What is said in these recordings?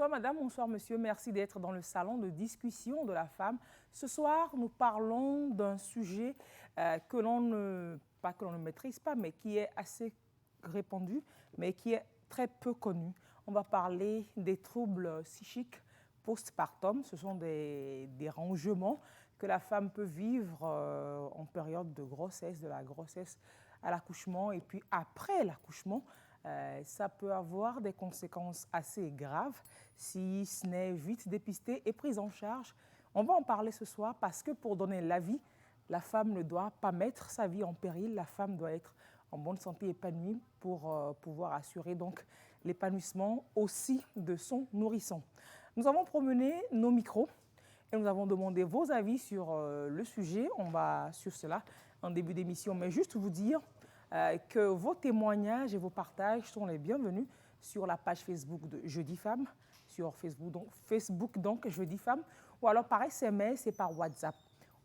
Bonsoir madame, bonsoir monsieur, merci d'être dans le salon de discussion de la femme. Ce soir, nous parlons d'un sujet que l'on ne maîtrise pas, mais qui est assez répandu, mais qui est très peu connu. On va parler des troubles psychiques postpartum. Ce sont des dérangements que la femme peut vivre en période de grossesse, de la grossesse à l'accouchement et puis après l'accouchement. Ça peut avoir des conséquences assez graves si ce n'est vite dépisté et pris en charge. On va en parler ce soir parce que pour donner la vie, la femme ne doit pas mettre sa vie en péril. La femme doit être en bonne santé, épanouie pour pouvoir assurer donc l'épanouissement aussi de son nourrisson. Nous avons promené nos micros et nous avons demandé vos avis sur le sujet. On va sur cela en début d'émission, mais juste vous dire que vos témoignages et vos partages sont les bienvenus sur la page Facebook de Jeudi Femme, sur Facebook donc Jeudi Femme, ou alors par SMS et par WhatsApp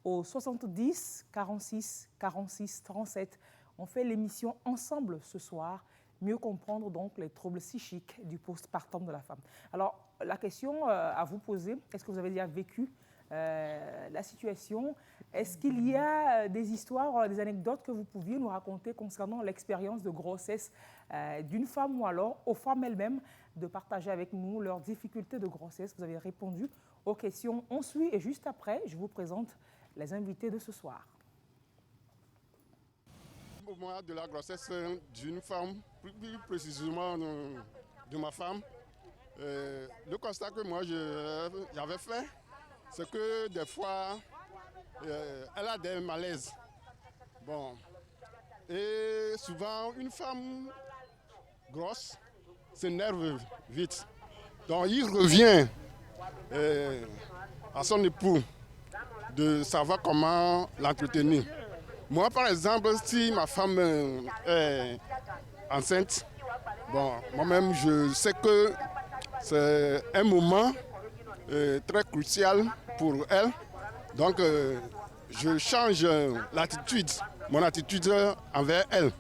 au 70 46 46 37. On fait l'émission ensemble ce soir, mieux comprendre donc les troubles psychiques du postpartum de la femme. Alors la question à vous poser, est-ce que vous avez déjà vécu la situation? Est-ce qu'il y a des histoires, des anecdotes que vous pouviez nous raconter concernant l'expérience de grossesse d'une femme ou alors aux femmes elles-mêmes de partager avec nous leurs difficultés de grossesse? Vous avez répondu aux questions. On suit et juste après, je vous présente les invités de ce soir. Au moment de la grossesse d'une femme, plus précisément de ma femme, le constat que moi j'avais fait, c'est que des fois, elle a des malaises. Bon. Et souvent, une femme grosse s'énerve vite. Donc, il revient à son époux de savoir comment l'entretenir. Moi, par exemple, si ma femme est enceinte, bon, moi-même, je sais que c'est un moment très crucial pour elle. Donc, je change l'attitude, mon attitude envers elle.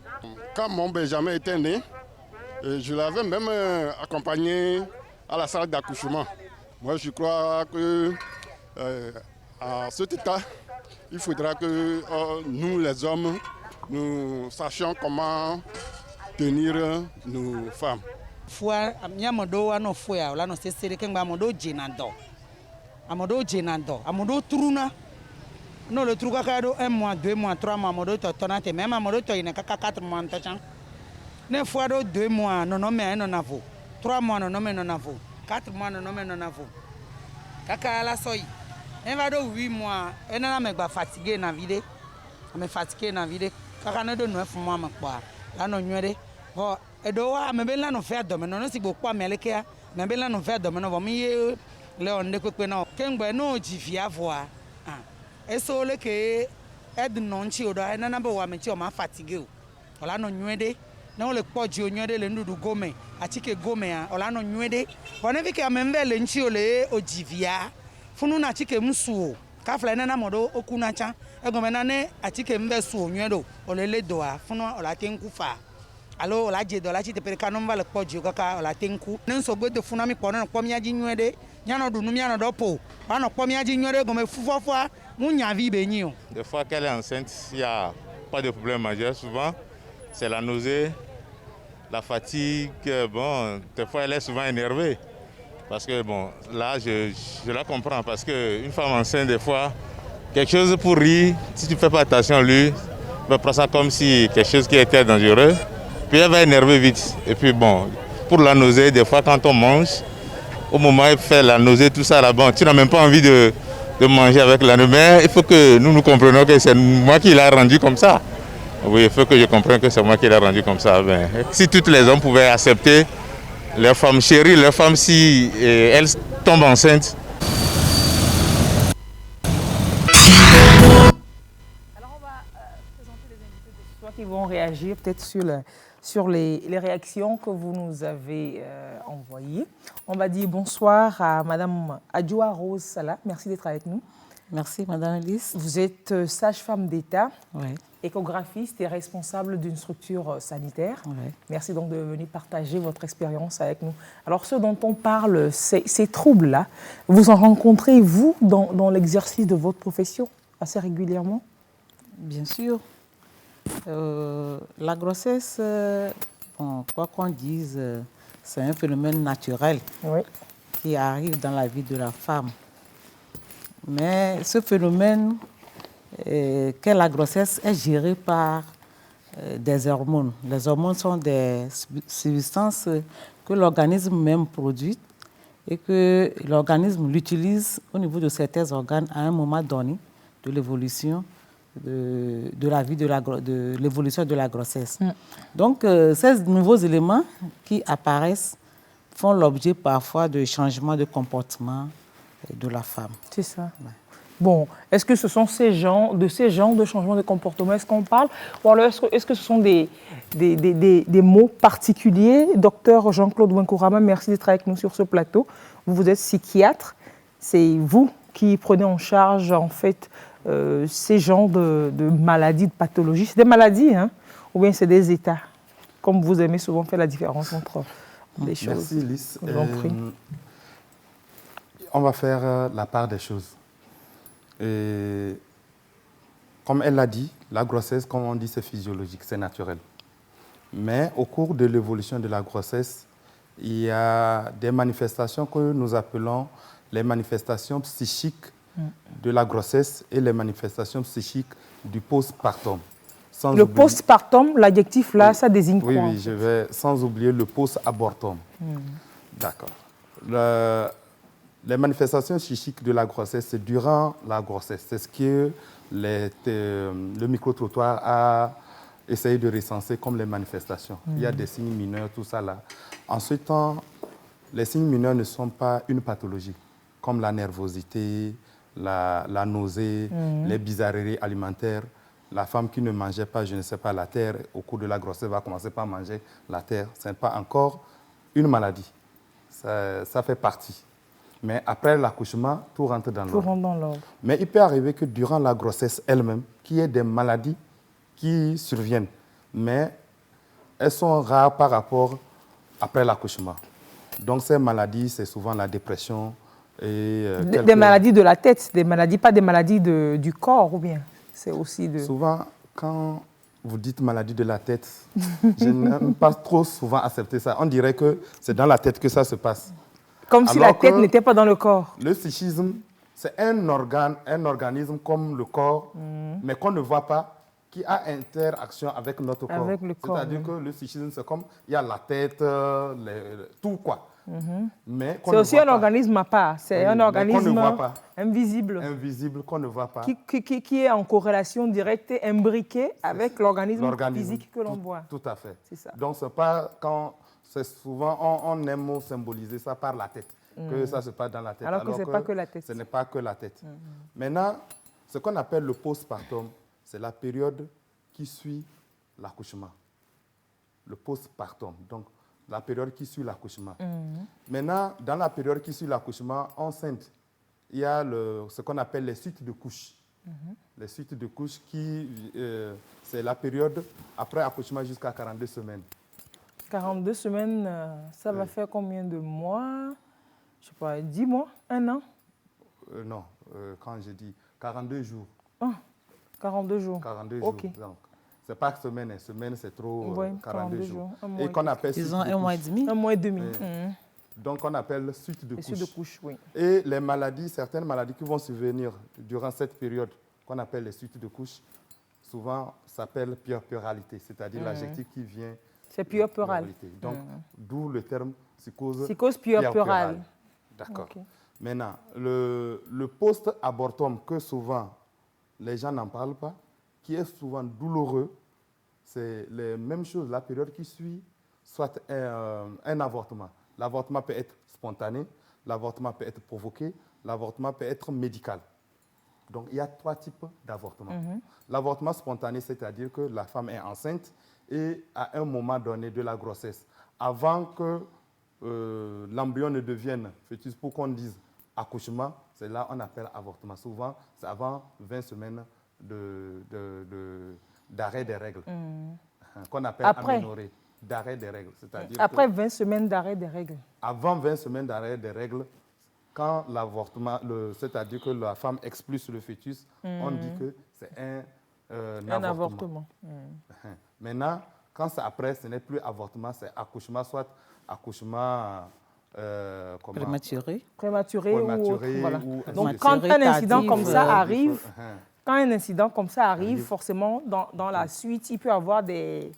Quand mon Benjamin était né, je l'avais même accompagné à la salle d'accouchement. Moi, je crois que à cet état, il faudra que nous, les hommes, nous sachions comment tenir nos femmes. Non, le truc à 1 mois, 2 mois, 3 mois, je suis même à 4 mois. 9 fois 2 mois, non, mais non, 3 mois, non, mais non, 4 mois, non, mais non, Kaka la soy. Elle va 8 mois, elle n'a pas fatigué dans la vie. Elle est fatiguée dans la vie. Kaka n'a de 9 mois, là, non, bon, et doit, mais là, non, faire de non, c'est beaucoup, mais elle est mais là, non, faire de non, mais là, on est que non, qu'un non, j'y voir. Et so le que aide non chi odo ena na be wa me chi o ma fatigue o ola no nwede na o le poji o nwede le ndudu gome achike gome a ola no nwede wona bi ke amembe le nchi o le ojivia funu na achike msu ka fla na modo okuna cha egome na ne achike mbe su o nwedo o le do a funu ola tenku fa alo ola je do la chi te pe ka no mba le poji o ka ola tenku ne so gbe de funu mi pono ko mi aji nwede nyano du nu mi ano do po ba no ko mi aji nwede gome fufofo. Des fois qu'elle est enceinte, il n'y a pas de problème majeur. Souvent, c'est la nausée, la fatigue. Bon, des fois, elle est souvent énervée. Parce que, bon, là, je la comprends. Parce qu'une femme enceinte, des fois, quelque chose pour rire, si tu ne fais pas attention à lui, elle va prendre ça comme si quelque chose qui était dangereux. Puis elle va énerver vite. Et puis, bon, pour la nausée, des fois, quand on mange, au moment où elle fait la nausée, tout ça, là, bon, tu n'as même pas envie de manger avec l'animal, mais il faut que nous comprenions que c'est moi qui l'ai rendu comme ça. Oui, il faut que je comprenne que c'est moi qui l'ai rendu comme ça. Ben, si tous les hommes pouvaient accepter leur femme chérie, leur femme si elle tombe enceinte. Alors on va présenter les invités de ce soir qui vont réagir peut-être sur les réactions que vous nous avez envoyées. On va dire bonsoir à Madame Adjoa Rose Salah. Merci d'être avec nous. Merci, Madame Elise. Vous êtes sage-femme d'État, Oui. échographiste et responsable d'une structure sanitaire. Oui. Merci donc de venir partager votre expérience avec nous. Alors, ce dont on parle, ces troubles-là, vous en rencontrez, vous, dans l'exercice de votre profession, assez régulièrement? Bien sûr. La grossesse, bon, quoi qu'on dise, c'est un phénomène naturel qui arrive dans la vie de la femme. Mais ce phénomène qu'est la grossesse est géré par des hormones. Les hormones sont des substances que l'organisme même produit et que l'organisme l'utilise au niveau de certains organes à un moment donné de l'évolution de la vie de l'évolution de la grossesse. Donc, ces nouveaux éléments qui apparaissent font l'objet parfois de changements de comportement de la femme. C'est ça. Ouais. Bon, est-ce que ce sont ces genres de changements de comportement, est-ce qu'on parle? Ou alors est-ce que ce sont des mots particuliers? Docteur Jean-Claude Wenkourama, merci d'être avec nous sur ce plateau. Vous êtes psychiatre. C'est vous qui prenez en charge, en fait, ces genres de maladies, de pathologies. C'est des maladies, hein? Ou bien c'est des états? Comme vous aimez souvent faire la différence entre les choses. Merci, Lys. On va faire la part des choses. Et comme elle l'a dit, la grossesse, comme on dit, c'est physiologique, c'est naturel. Mais au cours de l'évolution de la grossesse, il y a des manifestations que nous appelons les manifestations psychiques de la grossesse et les manifestations psychiques du postpartum. Le postpartum, l'adjectif là, ça désigne quoi? Oui, je vais sans oublier le post-abortum. D'accord. Les manifestations psychiques de la grossesse, c'est durant la grossesse. C'est ce que le micro-trottoir a essayé de recenser comme les manifestations. Il y a des signes mineurs, tout ça là. En ce temps, les signes mineurs ne sont pas une pathologie, comme la nervosité, la nausée, les bizarreries alimentaires. La femme qui ne mangeait pas, je ne sais pas, la terre, au cours de la grossesse, va commencer par manger la terre. Ce n'est pas encore une maladie. Ça fait partie. Mais après l'accouchement, tout rentre dans l'ordre. Mais il peut arriver que durant la grossesse elle-même, qu'il y ait des maladies qui surviennent. Mais elles sont rares par rapport après l'accouchement. Donc ces maladies, c'est souvent la dépression. Et, des maladies de la tête, des maladies, pas des maladies du corps ou bien? C'est aussi de... Souvent, quand vous dites maladie de la tête, je n'aime pas trop souvent accepter ça. On dirait que c'est dans la tête que ça se passe. Comme si la tête n'était pas dans le corps. Le psychisme, c'est un organisme comme le corps, mais qu'on ne voit pas, qui a interaction avec notre corps. C'est-à-dire que le psychisme, c'est comme, il y a la tête, tout quoi. C'est aussi un organisme à part. C'est un organisme invisible. Invisible, qu'on ne voit pas. Qui est en corrélation directe et imbriqué avec l'organisme physique que l'on voit. Tout à fait. C'est ça. Donc, c'est pas quand... C'est souvent, on aime symboliser ça par la tête, que ça se passe dans la tête. Alors que ce n'est pas que la tête. Ce n'est pas que la tête. Maintenant, ce qu'on appelle le postpartum, c'est la période qui suit l'accouchement. Le postpartum, donc la période qui suit l'accouchement. Maintenant, dans la période qui suit l'accouchement, enceinte, il y a ce qu'on appelle les suites de couches. Les suites de couches, c'est la période après accouchement jusqu'à 42 semaines. 42 semaines, ça va faire combien de mois? Je ne sais pas, 10 mois? 1 an? Non, quand je dis 42 jours. 42 jours. 42 jours. Donc, ce n'est pas semaine, semaine c'est trop. 42 jours. Et qu'on appelle disons un mois et demi. 1 mois et demi. Donc on appelle suite de couches. Suite de couches, oui. Et les maladies, certaines maladies qui vont survenir durant cette période, qu'on appelle les suites de couches, souvent s'appellent puerpéralité, c'est-à-dire l'adjectif qui vient. C'est puerpéral. Donc, d'où le terme psychose puerpérale. D'accord. Okay. Maintenant, le post-abortum, que souvent les gens n'en parlent pas, qui est souvent douloureux, c'est les mêmes choses, la période qui suit, soit un avortement. L'avortement peut être spontané, l'avortement peut être provoqué, l'avortement peut être médical. Donc, il y a 3 types d'avortement. L'avortement spontané, c'est-à-dire que la femme est enceinte et à un moment donné de la grossesse, avant que l'embryon ne devienne fœtus, pour qu'on dise accouchement, c'est là on appelle avortement. Souvent, c'est avant 20 semaines d'arrêt des règles, qu'on appelle aménorrhée, d'arrêt des règles. Après 20 semaines d'arrêt des règles. Avant 20 semaines d'arrêt des règles, quand l'avortement, c'est-à-dire que la femme expulse le fœtus, on dit que c'est un avortement. Maintenant, quand c'est après, ce n'est plus avortement, c'est accouchement, soit accouchement prématuré ou autre, voilà. Donc, quand un incident comme ça arrive, forcément, dans la suite, il peut y avoir des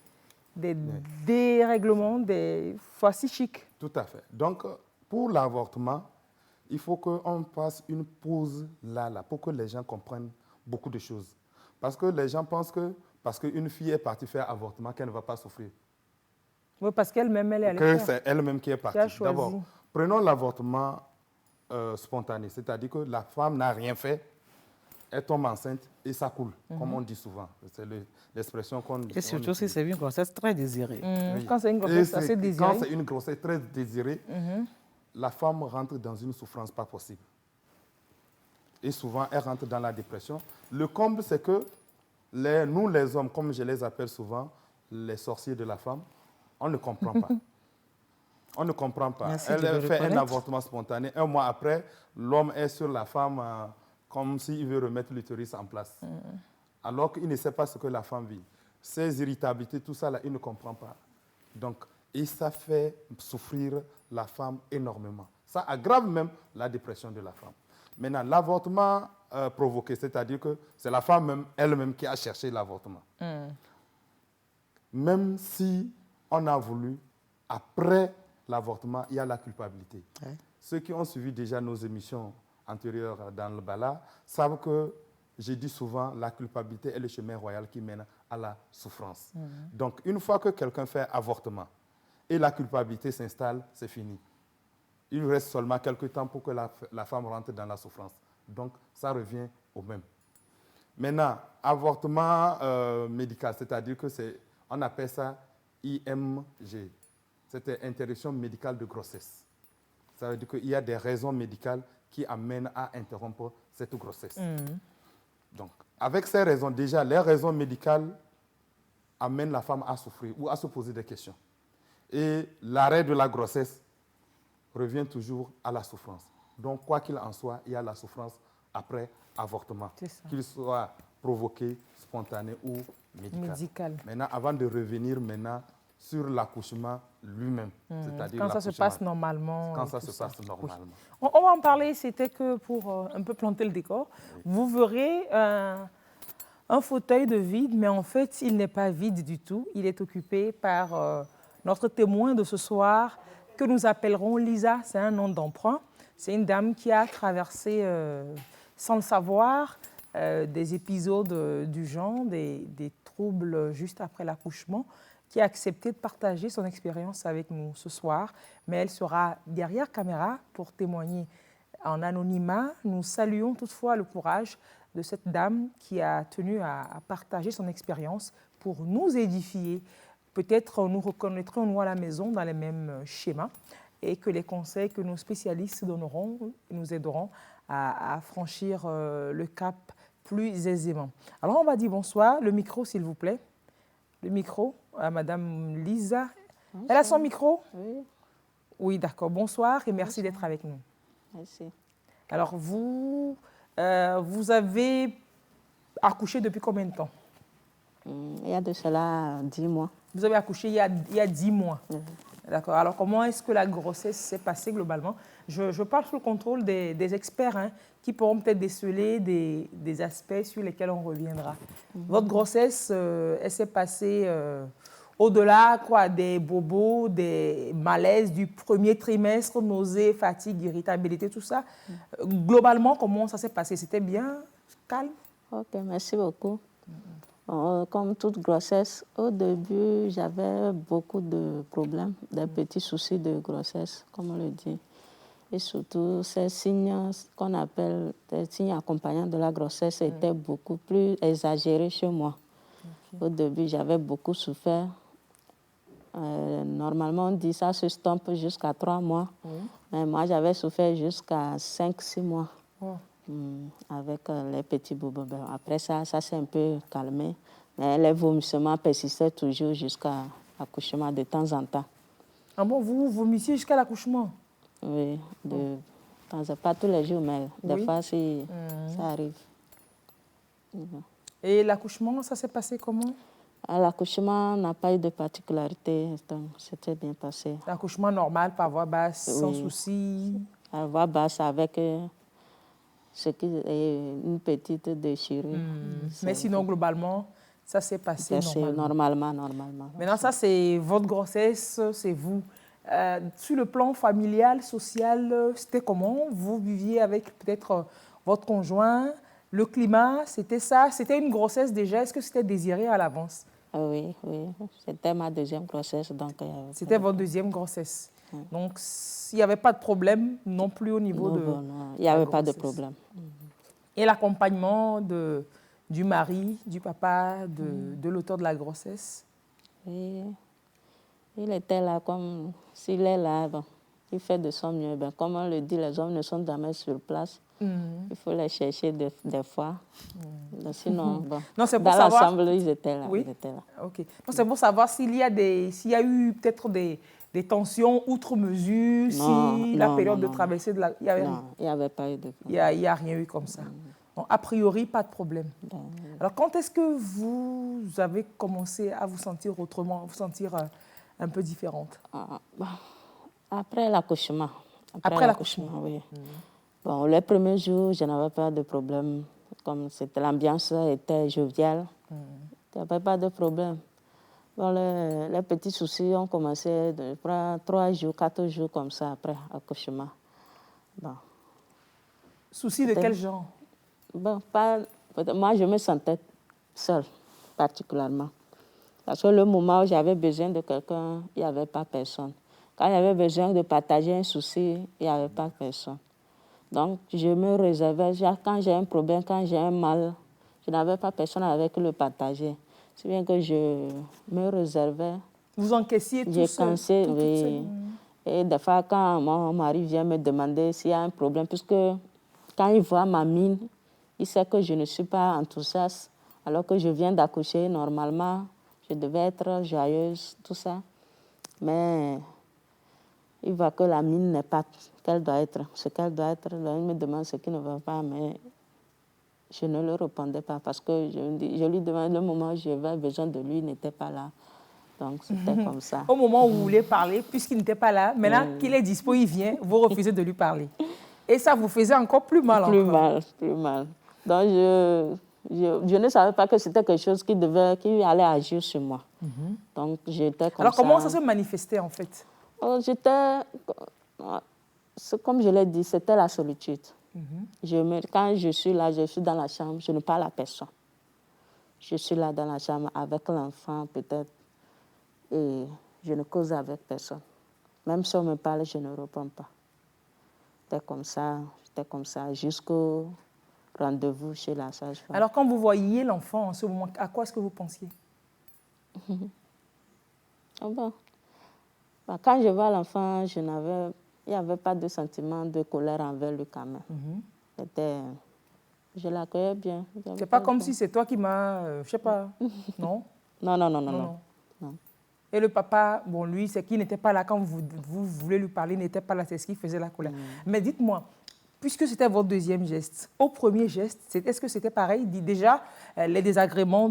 dérèglements, des fois psychiques. Tout à fait. Donc, pour l'avortement, il faut qu'on fasse une pause là, pour que les gens comprennent beaucoup de choses. Parce que les gens pensent que parce qu'une fille est partie faire avortement, qu'elle ne va pas souffrir. Oui, parce qu'elle-même, elle est allée faire. C'est elle-même qui est partie. D'abord, prenons l'avortement spontané, c'est-à-dire que la femme n'a rien fait, elle tombe enceinte et ça coule, comme on dit souvent. C'est l'expression qu'on dit. Et surtout si c'est une grossesse très désirée. Oui. Quand c'est une grossesse assez désirée. Quand c'est une grossesse très désirée, la femme rentre dans une souffrance pas possible. Et souvent, elle rentre dans la dépression. Le comble, c'est que nous, les hommes, comme je les appelle souvent, les sorciers de la femme, on ne comprend pas. On ne comprend pas. Merci Elle fait un avortement spontané. Un mois après, l'homme est sur la femme comme s'il veut remettre l'utérus en place. Alors qu'il ne sait pas ce que la femme vit. Ses irritabilités, tout ça, là, il ne comprend pas. Donc, et ça fait souffrir la femme énormément. Ça aggrave même la dépression de la femme. Maintenant, l'avortement provoqué, c'est-à-dire que c'est la femme elle-même qui a cherché l'avortement. Même si on a voulu, après l'avortement, il y a la culpabilité. Ceux qui ont suivi déjà nos émissions antérieures dans le Bala savent que, j'ai dit souvent, la culpabilité est le chemin royal qui mène à la souffrance. Donc, une fois que quelqu'un fait avortement et la culpabilité s'installe, c'est fini. Il reste seulement quelques temps pour que la femme rentre dans la souffrance. Donc, ça revient au même. Maintenant, avortement médical, c'est-à-dire que on appelle ça IMG. C'était interruption médicale de grossesse. Ça veut dire qu'il y a des raisons médicales qui amènent à interrompre cette grossesse. Donc, avec ces raisons, déjà, les raisons médicales amènent la femme à souffrir ou à se poser des questions. Et l'arrêt de la grossesse revient toujours à la souffrance. Donc, quoi qu'il en soit, il y a la souffrance après avortement, qu'il soit provoqué, spontané ou médical. Maintenant, avant de revenir sur l'accouchement lui-même, c'est-à-dire quand ça se passe normalement. Quand ça se passe normalement. Oui. On va en parler, c'était que pour un peu planter le décor. Oui. Vous verrez un fauteuil de vide, mais en fait, il n'est pas vide du tout. Il est occupé par notre témoin de ce soir, que nous appellerons Lisa. C'est un nom d'emprunt. C'est une dame qui a traversé, sans le savoir, des épisodes du genre, des troubles juste après l'accouchement, qui a accepté de partager son expérience avec nous ce soir. Mais elle sera derrière caméra pour témoigner en anonymat. Nous saluons toutefois le courage de cette dame qui a tenu à partager son expérience pour nous édifier. Peut-être nous reconnaîtrons, nous, à la maison, dans les mêmes schémas et que les conseils que nos spécialistes donneront nous aideront à franchir le cap plus aisément. Alors, on va dire bonsoir. Le micro, s'il vous plaît. Le micro à Madame Lisa. Bonsoir. Elle a son micro? Oui. Oui, d'accord. Bonsoir et merci d'être avec nous. Merci. Alors, vous avez accouché depuis combien de temps? Il y a de cela 10 mois. Vous avez accouché il y a 10 mois. D'accord. Alors, comment est-ce que la grossesse s'est passée globalement? Je parle sous le contrôle des experts qui pourront peut-être déceler des aspects sur lesquels on reviendra. Votre grossesse, elle s'est passée au-delà des bobos, des malaises du premier trimestre, nausées, fatigue, irritabilité, tout ça. Globalement, comment ça s'est passé? C'était bien calme? Ok, merci beaucoup. Comme toute grossesse, au début, j'avais beaucoup de problèmes, des petits soucis de grossesse, comme on le dit. Et surtout, ces signes qu'on appelle des signes accompagnants de la grossesse étaient beaucoup plus exagérés chez moi. Au début, j'avais beaucoup souffert. Normalement, on dit ça se stompe jusqu'à 3 mois. Oui. Mais moi, j'avais souffert jusqu'à 5-6 mois. Oh. Avec les petits bobos. Après ça s'est un peu calmé. Mais les vomissements persistaient toujours jusqu'à l'accouchement de temps en temps. Ah bon, vous vomissiez jusqu'à l'accouchement? Oui, pas tous les jours, mais des fois, si ça arrive. Et l'accouchement, ça s'est passé comment? L'accouchement n'a pas eu de particularité, donc c'était bien passé. L'accouchement normal, par voie basse, sans souci? Par voie basse, avec une petite déchirure. Mais sinon, globalement, ça s'est passé normalement. Maintenant, ça, c'est votre grossesse, c'est vous. Sur le plan familial, social, c'était comment? Vous viviez avec peut-être votre conjoint? Le climat, c'était ça? C'était une grossesse déjà? Est-ce que c'était désiré à l'avance? Oui. C'était ma deuxième grossesse. C'était votre deuxième grossesse. Oui. Donc, il n'y avait pas de problème non plus au niveau de... Non, il n'y avait pas de problème. Et l'accompagnement du mari, du papa, de l'auteur de la grossesse? Oui. Il était là comme... S'il est là, il fait de son mieux. Comme on le dit, les hommes ne sont jamais sur place. Il faut les chercher des fois. Sinon, non, c'est pour dans l'ensemble, ils étaient là. Oui? Ils étaient là. Okay. C'est pour savoir s'il y a eu peut-être des tensions outre mesure, la période de traversée de la... Il n'y avait pas eu de problème. Il n'y a rien eu comme ça. Donc, a priori, pas de problème. Alors, quand est-ce que vous avez commencé à vous sentir autrement, à vous sentir un peu différente? Après l'accouchement. Après l'accouchement, oui. Bon, les premiers jours, je n'avais pas de problème. Comme l'ambiance était joviale, il n'y avait pas de problème. Bon, les petits soucis ont commencé de 3 jours, 4 jours comme ça après l'accouchement. Bon. Soucis de quel genre? Bon, moi, je me sentais seule, particulièrement. Parce que le moment où j'avais besoin de quelqu'un, il n'y avait pas personne. Quand j'avais besoin de partager un souci, il n'y avait pas personne. Donc, je me réservais. Quand j'ai un problème, quand j'ai un mal, je n'avais pas personne avec qui le partager. C'est bien que je me réservais. Vous encaissiez tout seul? J'ai oui. Et des fois, quand mon mari vient me demander s'il y a un problème, puisque quand il voit ma mine, il sait que je ne suis pas enthousiaste, alors que je viens d'accoucher. Normalement, je devais être joyeuse, tout ça. Mais il voit que la mine n'est pas qu'elle doit être, ce qu'elle doit être. Il me demande ce qui ne va pas, mais je ne le répondais pas parce que je lui demandais le moment où j'avais besoin de lui, il n'était pas là. Donc, c'était comme ça. Au moment où vous voulez parler, puisqu'il n'était pas là, maintenant qu'il est dispo, il vient, vous refusez de lui parler. Et ça vous faisait encore plus mal. Plus mal. Donc, je ne savais pas que c'était quelque chose qui allait agir sur moi. Donc, j'étais comme ça. Alors, comment ça se manifestait, en fait? Comme je l'ai dit, c'était la solitude. Quand je suis là, je suis dans la chambre, je ne parle à personne. Je suis là dans la chambre avec l'enfant, peut-être, et je ne cause avec personne. Même si on me parle, je ne réponds pas. J'étais comme ça jusqu'au rendez-vous chez la sage-femme. Alors, quand vous voyiez l'enfant en ce moment, à quoi est-ce que vous pensiez? Quand je vois l'enfant, il n'y avait pas de sentiment de colère envers lui quand même. Je l'accueillais bien. C'est pas comme si c'est toi qui m'as... je sais pas, non? Non. Et le papa, bon, lui, c'est qu'il n'était pas là quand vous voulez lui parler, il n'était pas là, c'est ce qui faisait la colère. Mais dites-moi, puisque c'était votre deuxième geste, au premier geste, est-ce que c'était pareil? Déjà, les désagréments,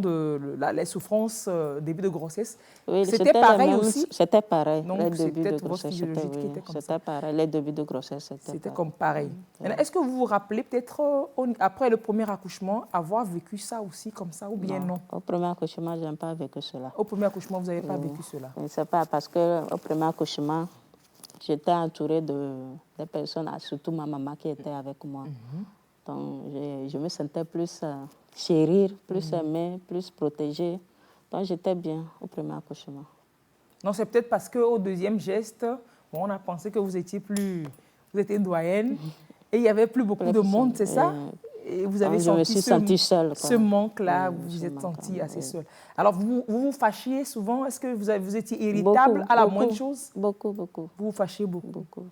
les souffrances début de grossesse, oui, c'était pareil aussi? C'était pareil. Donc, c'est peut-être votre physiologie qui était comme ça. C'était pareil, les débuts de grossesse, c'était comme pareil. Est-ce que vous vous rappelez peut-être, après le premier accouchement, avoir vécu ça aussi comme ça ou bien non? Au premier accouchement, je n'ai pas vécu cela. Au premier accouchement, vous n'avez pas vécu cela? Ce n'est pas parce qu'au premier accouchement, j'étais entourée de personnes, surtout ma maman qui était avec moi. Donc, je me sentais plus chérie, plus aimée, plus protégée. Donc, j'étais bien au premier accouchement. Non, c'est peut-être parce qu'au deuxième geste, on a pensé que vous étiez doyenne et il n'y avait plus beaucoup de monde, c'est ça? Et vous avez je me suis sentie seule. Ce manque-là, vous vous êtes sentie assez seule. Alors, vous vous fâchiez souvent? Est-ce que vous étiez irritable à la moindre chose? Beaucoup, beaucoup. Vous vous fâchiez beaucoup? Beaucoup.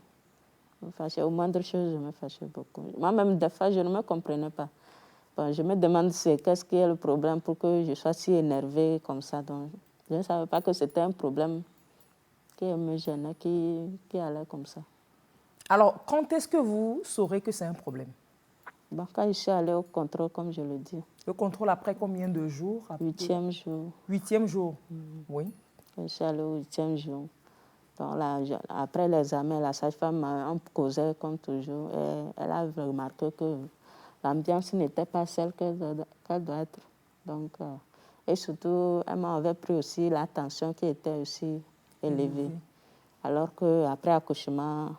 Je me fâchais. Aux moindres choses, je me fâchais beaucoup. Moi-même, des fois, je ne me comprenais pas. Bon, je me demande qu'est-ce qui est le problème pour que je sois si énervée comme ça. Donc, je ne savais pas que c'était un problème qui me gênait, qui allait comme ça. Alors, quand est-ce que vous saurez que c'est un problème? Bon, quand je suis allée au contrôle, comme je le dis. Le contrôle après combien de jours? 8e jour. 8e jour, oui. Je suis allée au 8e jour. Donc là, après l'examen, la sage-femme m'a causé comme toujours. Et elle a remarqué que l'ambiance n'était pas celle qu'elle doit être. Donc, et surtout, elle m'avait pris aussi la tension qui était aussi élevée. Alors qu'après accouchement,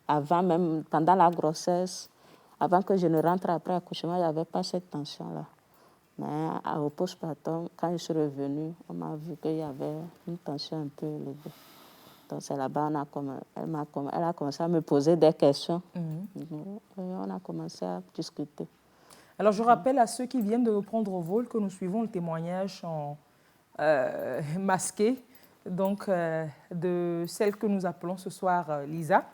avant même, pendant la grossesse, avant que je ne rentre après accouchement, il n'y avait pas cette tension-là. Mais au postpartum, quand je suis revenue, on m'a vu qu'il y avait une tension un peu élevée. Donc c'est là-bas, elle a commencé à me poser des questions. Et on a commencé à discuter. Alors je rappelle à ceux qui viennent de nous prendre au vol que nous suivons le témoignage masqué donc, de celle que nous appelons ce soir Lisa,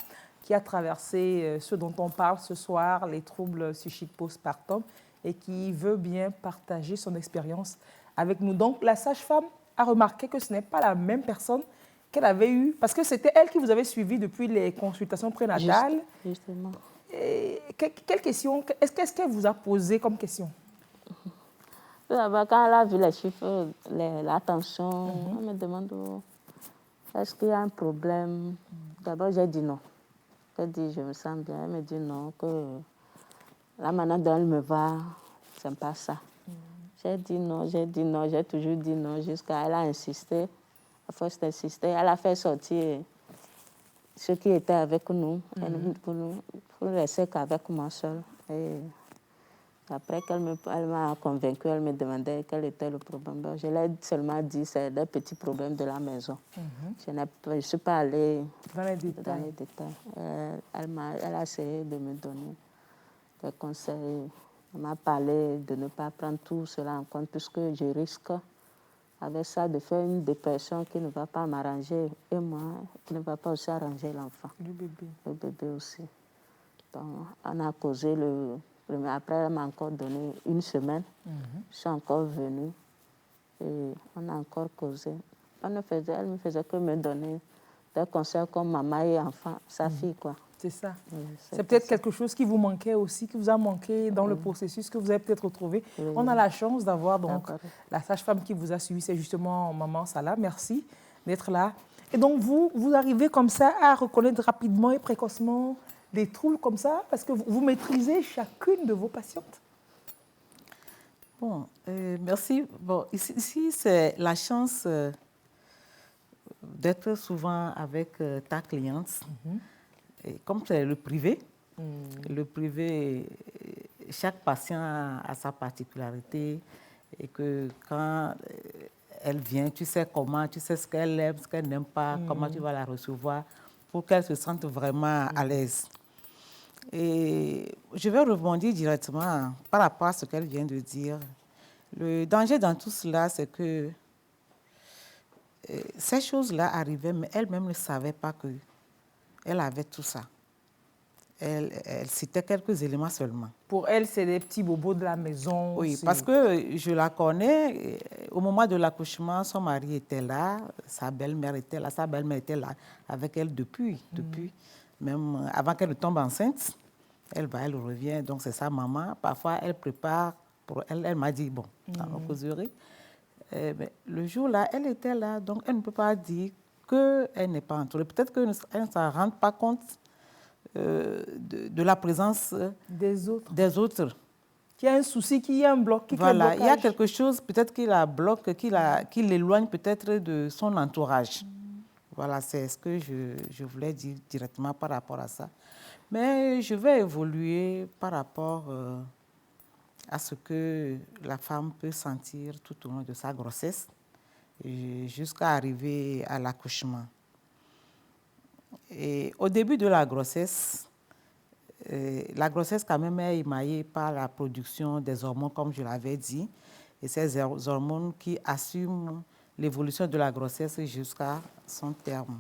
qui a traversé ce dont on parle ce soir, les troubles psychiques postpartum, et qui veut bien partager son expérience avec nous. Donc la sage-femme a remarqué que ce n'est pas la même personne qu'elle avait eue, parce que c'était elle qui vous avait suivi depuis les consultations prénatales. Justement. Et quelle question, qu'est-ce qu'elle vous a posé comme question? Quand elle a vu les chiffres, la tension, elle me demande est-ce qu'il y a un problème. D'abord, j'ai dit non. Elle dit je me sens bien. Elle me dit non, que la manière dont elle me voit, c'est pas ça. J'ai dit non, j'ai toujours dit non, jusqu'à elle a insisté. À force d'insister, elle a fait sortir ceux qui étaient avec nous, pour ne rester qu'avec moi seule. Et après qu'elle m'a convaincue, elle me demandait quel était le problème. Donc, je l'ai seulement dit, c'est des petits problèmes de la maison. Je ne suis pas allée dans les détails. Elle a essayé de me donner des conseils. Elle m'a parlé de ne pas prendre tout cela en compte, puisque je risque avec ça de faire une dépression qui ne va pas m'arranger, et moi, qui ne va pas aussi arranger l'enfant. Le bébé aussi. Donc, on a causé le premier. Après, elle m'a encore donné une semaine. Je suis encore venue et on a encore causé. Elle ne faisait que me donner des conseils comme maman et enfant, sa fille, quoi. C'est ça. Oui, c'est peut-être quelque chose qui vous manquait aussi, qui vous a manqué dans le processus, que vous avez peut-être retrouvé. On a la chance d'avoir donc la sage-femme qui vous a suivi, c'est justement Maman Salah. Merci d'être là. Et donc, vous arrivez comme ça à reconnaître rapidement et précocement des troubles comme ça, parce que vous maîtrisez chacune de vos patientes. Bon, merci. Bon, ici c'est la chance d'être souvent avec ta cliente. Et comme c'est le privé, chaque patient a sa particularité et que quand elle vient, tu sais comment, tu sais ce qu'elle aime, ce qu'elle n'aime pas, comment tu vas la recevoir pour qu'elle se sente vraiment à l'aise. Et je vais rebondir directement par rapport à ce qu'elle vient de dire. Le danger dans tout cela, c'est que ces choses-là arrivaient, mais elle-même ne savait pas qu'elle avait tout ça. Elle citait quelques éléments seulement. Pour elle, c'est des petits bobos de la maison. Oui, parce que je la connais. Au moment de l'accouchement, son mari était là, sa belle-mère était là. Sa belle-mère était là avec elle depuis. Même avant qu'elle ne tombe enceinte, elle va, elle revient. Donc, c'est sa maman. Parfois, elle prépare pour elle. Elle m'a dit, bon, dans nos causeries. Mais le jour-là, elle était là. Donc, elle ne peut pas dire qu'elle n'est pas entourée. Peut-être qu'elle ne s'en rend pas compte de la présence des autres. Qu'il y a un souci, qu'il y a un bloc, voilà, il y a quelque chose peut-être qui la bloque, qui l'éloigne peut-être de son entourage. Voilà, c'est ce que je voulais dire directement par rapport à ça. Mais je vais évoluer par rapport à ce que la femme peut sentir tout au long de sa grossesse jusqu'à arriver à l'accouchement. Et au début de la grossesse, la grossesse quand même est émaillée par la production des hormones, comme je l'avais dit, et ces hormones qui assument l'évolution de la grossesse jusqu'à son terme.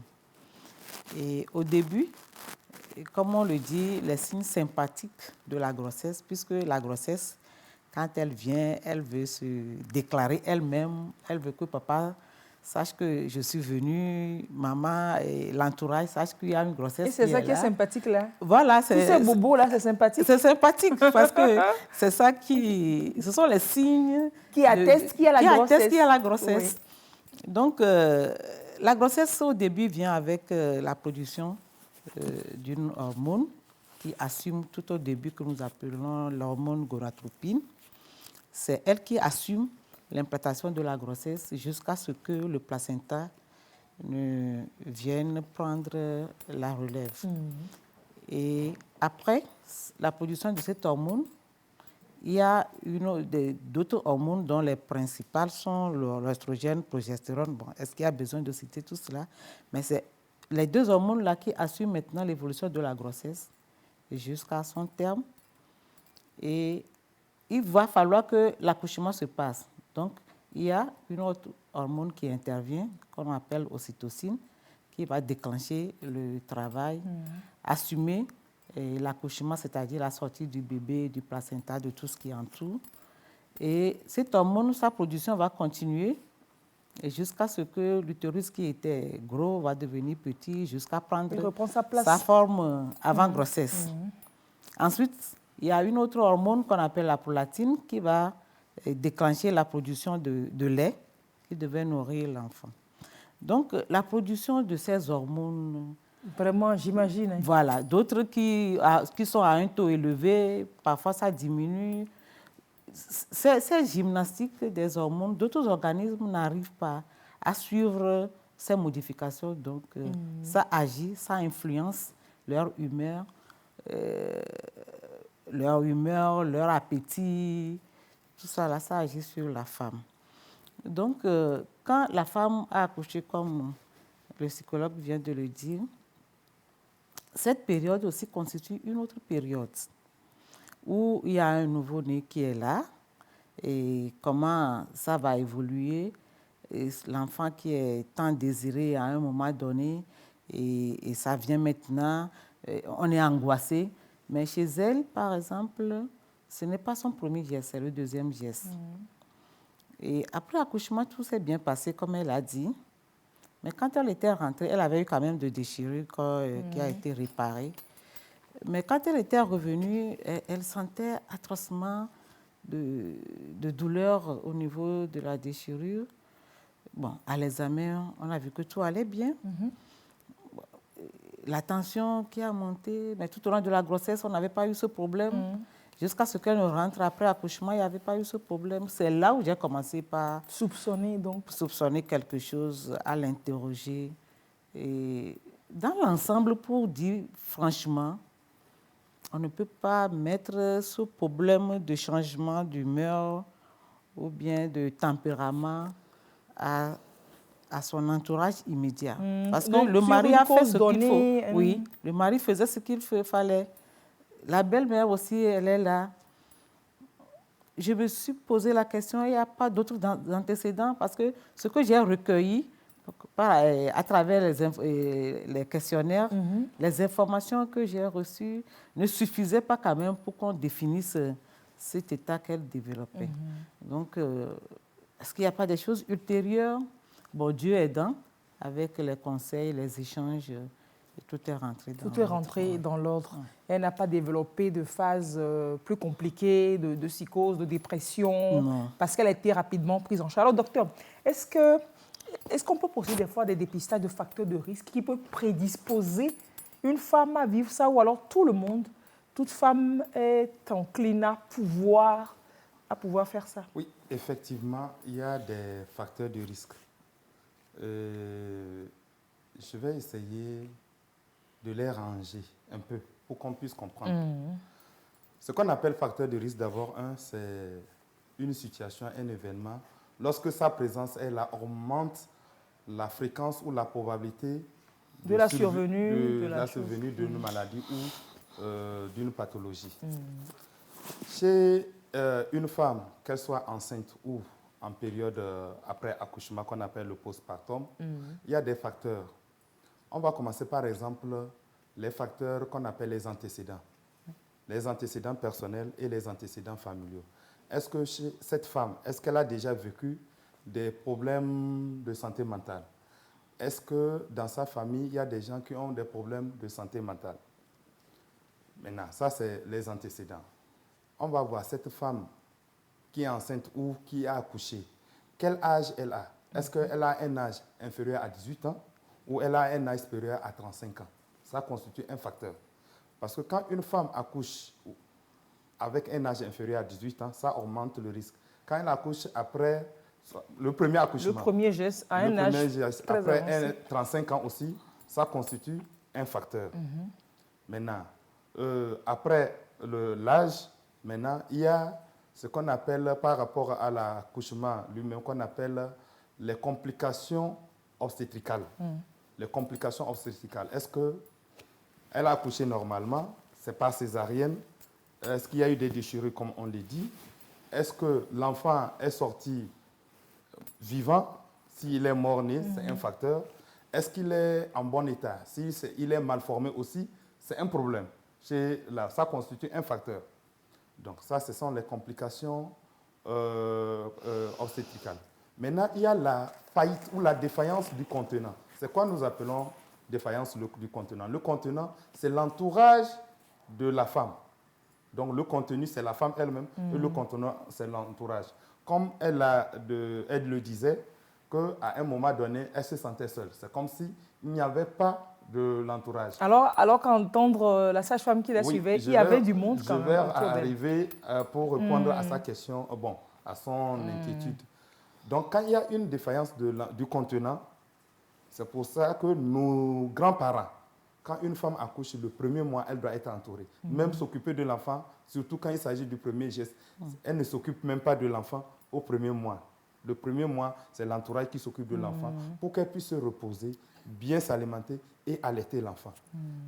Et au début, comme on le dit, les signes sympathiques de la grossesse, puisque la grossesse, quand elle vient, elle veut se déclarer elle-même, elle veut que papa sache que je suis venue, maman et l'entourage sache qu'il y a une grossesse. Et c'est ça qui est sympathique là. Voilà, tous ces bobos là, c'est sympathique. C'est sympathique parce que c'est ça ce sont les signes qui attestent qu'il y a la grossesse. Oui. Donc, la grossesse au début vient avec la production d'une hormone qui assume tout au début que nous appelons l'hormone gonadotropine. C'est elle qui assume l'implantation de la grossesse jusqu'à ce que le placenta ne vienne prendre la relève. Et après la production de cette hormone, il y a d'autres hormones dont les principales sont l'œstrogène, progestérone. Bon, est-ce qu'il y a besoin de citer tout cela? Mais c'est les deux hormones-là qui assurent maintenant l'évolution de la grossesse jusqu'à son terme. Et il va falloir que l'accouchement se passe. Donc, il y a une autre hormone qui intervient, qu'on appelle ocytocine, qui va déclencher le travail, assumer l'accouchement, c'est-à-dire la sortie du bébé, du placenta, de tout ce qui entoure. Et cette hormone, sa production va continuer jusqu'à ce que l'utérus qui était gros va devenir petit, jusqu'à prendre sa forme avant grossesse. Ensuite, il y a une autre hormone qu'on appelle la prolatine qui va déclencher la production de lait qui devait nourrir l'enfant. Donc, la production de ces hormones... Vraiment, j'imagine. Hein. Voilà. D'autres qui sont à un taux élevé, parfois ça diminue. Ces gymnastiques des hormones, d'autres organismes n'arrivent pas à suivre ces modifications. Donc, ça agit, ça influence leur humeur, leur appétit, tout ça, là, ça agit sur la femme. Donc, quand la femme a accouché, comme le psychologue vient de le dire, cette période aussi constitue une autre période où il y a un nouveau-né qui est là et comment ça va évoluer. L'enfant qui est tant désiré à un moment donné et ça vient maintenant, on est angoissé. Mais chez elle, par exemple, ce n'est pas son premier geste, c'est le deuxième geste. Et après l'accouchement, tout s'est bien passé, comme elle a dit. Mais quand elle était rentrée, elle avait eu quand même de déchirures qui a été réparée. Mais quand elle était revenue, elle sentait atrocement de douleur au niveau de la déchirure. Bon, à l'examen, on a vu que tout allait bien. La tension qui a monté, mais tout au long de la grossesse, on n'avait pas eu ce problème. Jusqu'à ce qu'elle ne rentre après l'accouchement, il n'y avait pas eu ce problème. C'est là où j'ai commencé par soupçonner quelque chose, à l'interroger. Et dans l'ensemble, pour dire franchement, on ne peut pas mettre ce problème de changement d'humeur ou bien de tempérament à son entourage immédiat. Parce que le mari a fait ce qu'il faut. Oui, le mari faisait ce qu'il fallait. La belle-mère aussi, elle est là. Je me suis posé la question, il n'y a pas d'autres antécédents parce que ce que j'ai recueilli à travers les questionnaires, les informations que j'ai reçues ne suffisaient pas quand même pour qu'on définisse cet état qu'elle développait. Donc, est-ce qu'il n'y a pas des choses ultérieures? Bon, Dieu aidant, avec les conseils, les échanges, tout est rentré dans l'ordre. Elle n'a pas développé de phase plus compliquée, de psychose, de dépression, parce qu'elle a été rapidement prise en charge. Alors, docteur, est-ce qu'on peut poser des fois des dépistages de facteurs de risque qui peuvent prédisposer une femme à vivre ça, ou alors tout le monde, toute femme est encline à pouvoir faire ça? Oui, effectivement, il y a des facteurs de risque. Je vais essayer de les ranger un peu pour qu'on puisse comprendre. Ce qu'on appelle facteur de risque, d'abord, c'est une situation, un événement. Lorsque sa présence est là, augmente la fréquence ou la probabilité de la survenue d'une maladie ou d'une pathologie. Chez une femme, qu'elle soit enceinte ou en période après accouchement qu'on appelle le postpartum, il y a des facteurs. On va commencer par exemple les facteurs qu'on appelle les antécédents. Les antécédents personnels et les antécédents familiaux. Est-ce que chez cette femme, est-ce qu'elle a déjà vécu des problèmes de santé mentale? Est-ce que dans sa famille, il y a des gens qui ont des problèmes de santé mentale? Maintenant, ça c'est les antécédents. On va voir cette femme qui est enceinte ou qui a accouché. Quel âge elle a? Est-ce qu'elle a un âge inférieur à 18 ans ou elle a un âge supérieur à 35 ans? Ça constitue un facteur. Parce que quand une femme accouche avec un âge inférieur à 18 ans, ça augmente le risque. Quand elle accouche après le premier accouchement, le premier geste à un âge très après avancé. 35 ans aussi, ça constitue un facteur. Maintenant, après l'âge, maintenant, il y a ce qu'on appelle, par rapport à l'accouchement lui-même, qu'on appelle les complications obstétricales. Les complications obstétricales. Est-ce qu'elle a accouché normalement? Ce n'est pas césarienne? Est-ce qu'il y a eu des déchirures, comme on l'a dit? Est-ce que l'enfant est sorti vivant? S'il est mort-né, c'est un facteur. Est-ce qu'il est en bon état? S'il est mal formé aussi, c'est un problème. Ça constitue un facteur. Donc ça, ce sont les complications obstétricales. Maintenant, il y a la faillite ou la défaillance du contenant. C'est quoi nous appelons défaillance du contenant? Le contenant, c'est l'entourage de la femme. Donc le contenu, c'est la femme elle-même et le contenant, c'est l'entourage. Comme elle le disait, qu'à un moment donné, elle se sentait seule. C'est comme s'il n'y avait pas de l'entourage. Alors qu'à entendre la sage-femme qui la suivait, il y avait du monde quand même. Je vais arriver pour répondre à sa question, à son inquiétude. Donc, quand il y a une défaillance du contenant, c'est pour ça que nos grands-parents, quand une femme accouche, le premier mois, elle doit être entourée. Même s'occuper de l'enfant, surtout quand il s'agit du premier geste, elle ne s'occupe même pas de l'enfant au premier mois. Le premier mois, c'est l'entourage qui s'occupe de l'enfant pour qu'elle puisse se reposer, bien s'alimenter et allaiter l'enfant.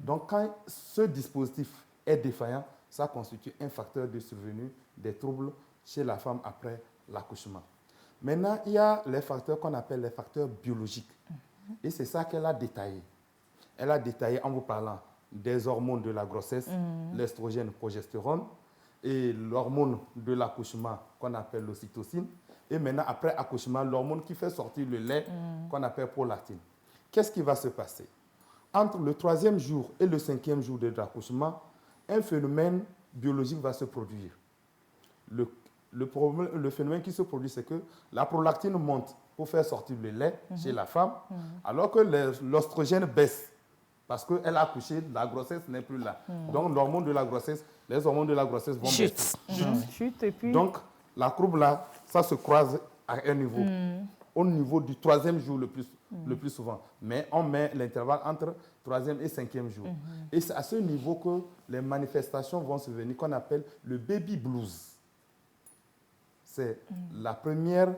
Donc, quand ce dispositif est défaillant, ça constitue un facteur de survenue des troubles chez la femme après l'accouchement. Maintenant, il y a les facteurs qu'on appelle les facteurs biologiques. Et c'est ça qu'elle a détaillé. Elle a détaillé en vous parlant des hormones de la grossesse, l'estrogène, progestérone, et l'hormone de l'accouchement qu'on appelle l'ocytocine. Et maintenant, après accouchement, l'hormone qui fait sortir le lait qu'on appelle prolactine. Qu'est-ce qui va se passer? Entre le 3e jour et le 5e jour de l'accouchement, un phénomène biologique va se produire. Le phénomène qui se produit, c'est que la prolactine monte pour faire sortir le lait chez la femme, alors que l'oestrogène baisse. Parce qu'elle a accouché, la grossesse n'est plus là. Donc, les hormones de la grossesse vont baisser. Chute et puis... Donc, la courbe là, ça se croise à un niveau. Au niveau du 3e jour le plus souvent. Mais on met l'intervalle entre 3e et 5e jour. Et c'est à ce niveau que les manifestations vont se venir, qu'on appelle le baby blues. C'est la première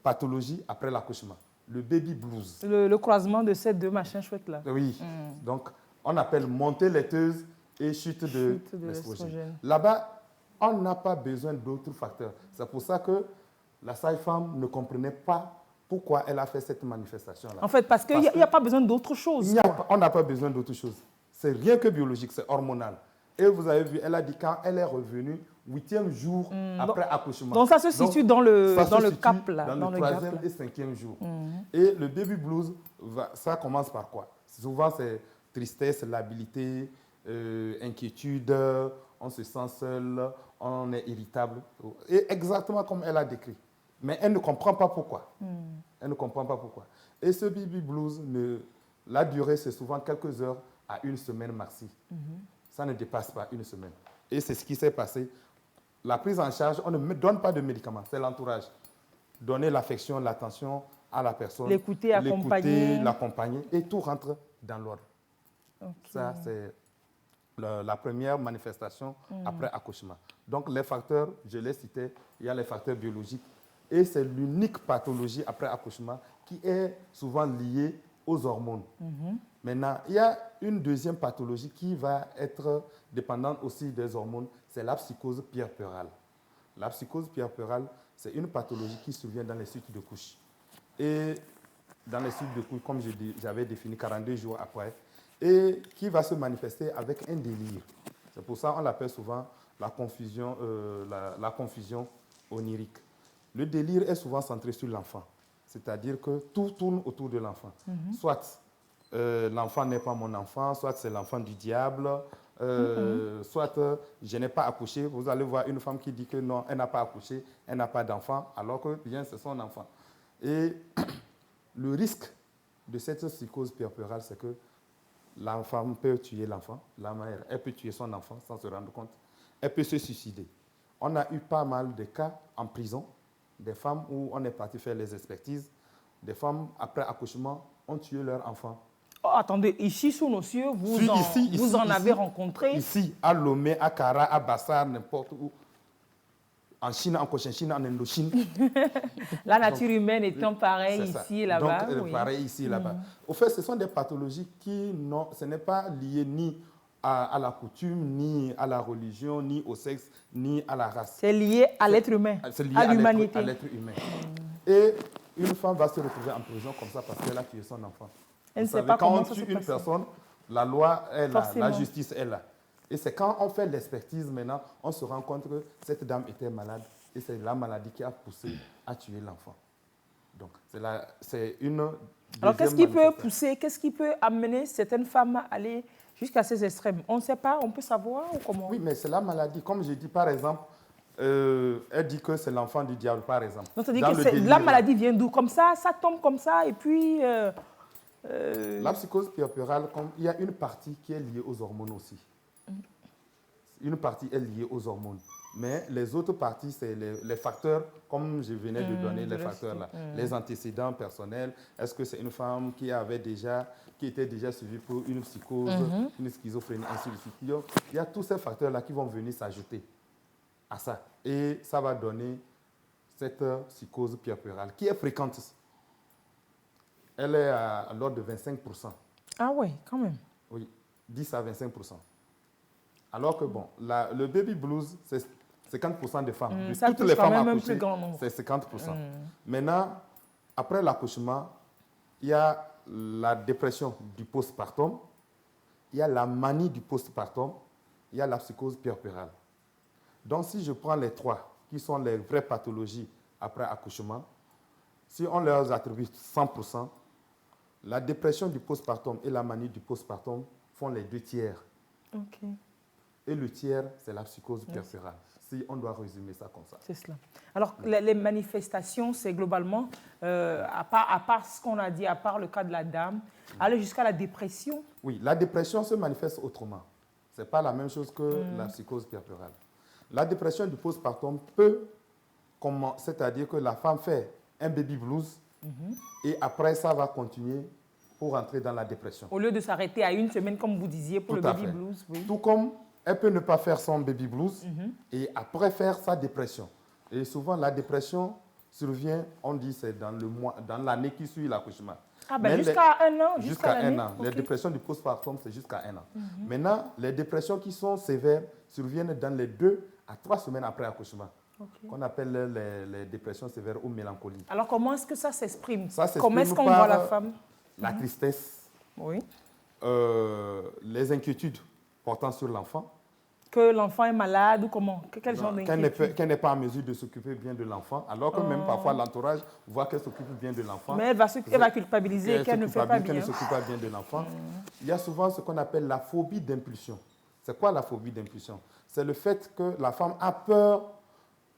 pathologie après l'accouchement. Le baby blues. Le croisement de ces deux machins chouettes là. Oui. Donc, on appelle montée laiteuse et chute de l'estrogène. Là-bas, on n'a pas besoin d'autres facteurs. C'est pour ça que la sage-femme ne comprenait pas pourquoi elle a fait cette manifestation-là. En fait, parce qu'il n'y a pas besoin d'autre chose. On n'a pas besoin d'autre chose. C'est rien que biologique, c'est hormonal. Et vous avez vu, elle a dit quand elle est revenue, 8e jour après accouchement. Donc ça se situe dans le cap là. Dans le 3e et 5e jour. Et le baby blues, ça commence par quoi? Souvent c'est tristesse, labilité, inquiétude, on se sent seul, on est irritable. Et exactement comme elle a décrit. Mais elle ne comprend pas pourquoi. Elle ne comprend pas pourquoi. Et ce baby blues, la durée, c'est souvent quelques heures à une semaine maxi. Ça ne dépasse pas une semaine. Et c'est ce qui s'est passé. La prise en charge, on ne donne pas de médicaments, c'est l'entourage. Donner l'affection, l'attention à la personne. L'écouter, l'accompagner, et tout rentre dans l'ordre. Okay. Ça, c'est la première manifestation après accouchement. Donc, les facteurs, je les citais, il y a les facteurs biologiques. Et c'est l'unique pathologie après accouchement qui est souvent liée aux hormones. Maintenant, il y a une deuxième pathologie qui va être dépendante aussi des hormones, c'est la psychose puerpérale. La psychose puerpérale, c'est une pathologie qui survient dans les cycles de couche. Et dans les cycles de couche, comme j'avais défini 42 jours après, et qui va se manifester avec un délire. C'est pour ça qu'on l'appelle souvent la confusion onirique. Le délire est souvent centré sur l'enfant, c'est-à-dire que tout tourne autour de l'enfant. Soit l'enfant n'est pas mon enfant, soit c'est l'enfant du diable, soit je n'ai pas accouché. Vous allez voir une femme qui dit que non, elle n'a pas accouché, elle n'a pas d'enfant, alors que bien c'est son enfant. Et le risque de cette psychose puerpérale, c'est que la femme peut tuer l'enfant, la mère, elle peut tuer son enfant sans se rendre compte, elle peut se suicider. On a eu pas mal de cas en prison, des femmes où on est parti faire les expertises, des femmes après accouchement ont tué leur enfant. Oh, attendez, ici sous nos cieux, vous en avez rencontré? Ici, à Lomé, à Kara, à Bassar, n'importe où. En Chine, en Cochinchine, en Indochine. La nature humaine étant pareille ici et là-bas. Donc, pareil ici et là-bas. Au fait, ce sont des pathologies qui, ce n'est pas lié ni à la coutume, ni à la religion, ni au sexe, ni à la race. C'est lié à l'être humain, à l'humanité. À l'être humain. Et une femme va se retrouver en prison comme ça parce qu'elle a tué son enfant. Elle ne sait pas comment ça se passe. Quand on tue une personne, la loi est là, la justice est là. Et c'est quand on fait l'expertise maintenant, on se rend compte que cette dame était malade et c'est la maladie qui a poussé à tuer l'enfant. Donc, c'est une... Alors, qu'est-ce qui peut pousser, qu'est-ce qui peut amener certaines femmes à aller jusqu'à ces extrêmes? On ne sait pas, on peut savoir ou comment? Oui, mais c'est la maladie. Comme j'ai dit, par exemple, elle dit que c'est l'enfant du diable, par exemple. Donc, ça dit que la maladie vient d'où? Comme ça tombe comme ça et puis... La psychose puerpérale, il y a une partie qui est liée aux hormones aussi. Une partie est liée aux hormones. Mais les autres parties, c'est les facteurs, comme je venais de donner les facteurs là. Les antécédents personnels. Est-ce que c'est une femme qui était déjà suivie pour une psychose, une schizophrénie, ainsi de suite. Il y a tous ces facteurs-là qui vont venir s'ajouter à ça. Et ça va donner cette psychose puerpérale qui est fréquente. Elle est à l'ordre de 25%. Ah oui, quand même. Oui, 10 à 25%. Alors que, bon, le baby blues, c'est 50% des femmes. Toutes les femmes accouchées, c'est 50%. Maintenant, après l'accouchement, il y a la dépression du postpartum, il y a la manie du postpartum, il y a la psychose puerpérale. Donc, si je prends les trois, qui sont les vraies pathologies après accouchement, si on leur attribue 100%, la dépression du postpartum et la manie du postpartum font les 2 tiers. Okay. Et le tiers, c'est la psychose puerpérale. Si on doit résumer ça comme ça. C'est cela. Alors, les manifestations, c'est globalement, à part ce qu'on a dit, à part le cas de la dame, aller jusqu'à la dépression? Oui, la dépression se manifeste autrement. Ce n'est pas la même chose que la psychose puerpérale. La dépression du postpartum peut, c'est-à-dire que la femme fait un baby blues, et après, ça va continuer pour entrer dans la dépression. Au lieu de s'arrêter à 1 semaine, comme vous disiez, pour le baby blues. Oui. Tout comme elle peut ne pas faire son baby blues et après faire sa dépression. Et souvent, la dépression survient, on dit, c'est dans l'année qui suit l'accouchement. Ah ben jusqu'à 1 an? Jusqu'à 1 an. Okay. Les dépressions du postpartum, c'est jusqu'à 1 an. Maintenant, les dépressions qui sont sévères surviennent dans les 2 à 3 semaines après l'accouchement. Okay. Qu'on appelle les dépressions sévères ou mélancoliques. Alors, comment est-ce que ça s'exprime? Comment est-ce qu'on voit la femme? La tristesse, les inquiétudes portant sur l'enfant. Que l'enfant est malade ou comment? Quel genre d'inquiétude? Qu'elle n'est pas en mesure de s'occuper bien de l'enfant, alors que même parfois l'entourage voit qu'elle s'occupe bien de l'enfant. Mais elle va culpabiliser qu'elle ne fait pas bien. Qu'elle ne s'occupe pas bien de l'enfant. Il y a souvent ce qu'on appelle la phobie d'impulsion. C'est quoi la phobie d'impulsion? C'est le fait que la femme a peur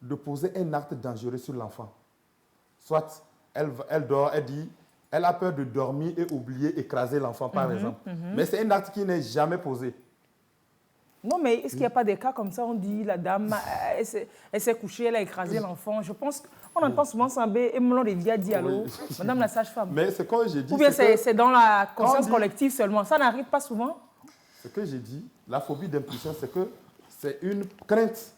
de poser un acte dangereux sur l'enfant. Soit elle dort, elle a peur de dormir et oublier écraser l'enfant, par exemple. Mais c'est un acte qui n'est jamais posé. Non, mais est-ce qu'il n'y a pas des cas comme ça? On dit, la dame, elle s'est couchée, elle a écrasé l'enfant. Je pense qu'on entend souvent ça, et me l'ont dit, allô, madame la sage-femme. Mais ce que j'ai dit... Ou bien c'est dans la conscience collective seulement. Ça n'arrive pas souvent? Ce que j'ai dit, la phobie d'impulsion, c'est que c'est une crainte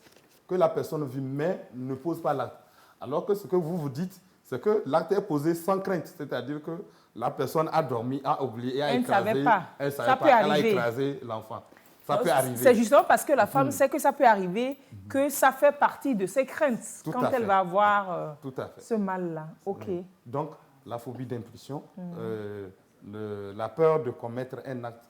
que la personne vit, mais ne pose pas l'acte. Alors que ce que vous vous dites, c'est que l'acte est posé sans crainte. C'est-à-dire que la personne a dormi, a oublié, a Elle écrasé. ne savait pas. Elle Ça savait peut pas, elle a arriver. écrasé l'enfant. Ça peut arriver. C'est justement parce que la femme sait que ça peut arriver que ça fait partie de ses craintes Tout quand à elle fait. va avoir Tout à fait. ce mal-là. OK. Donc, la phobie d'impulsion, la peur de commettre un acte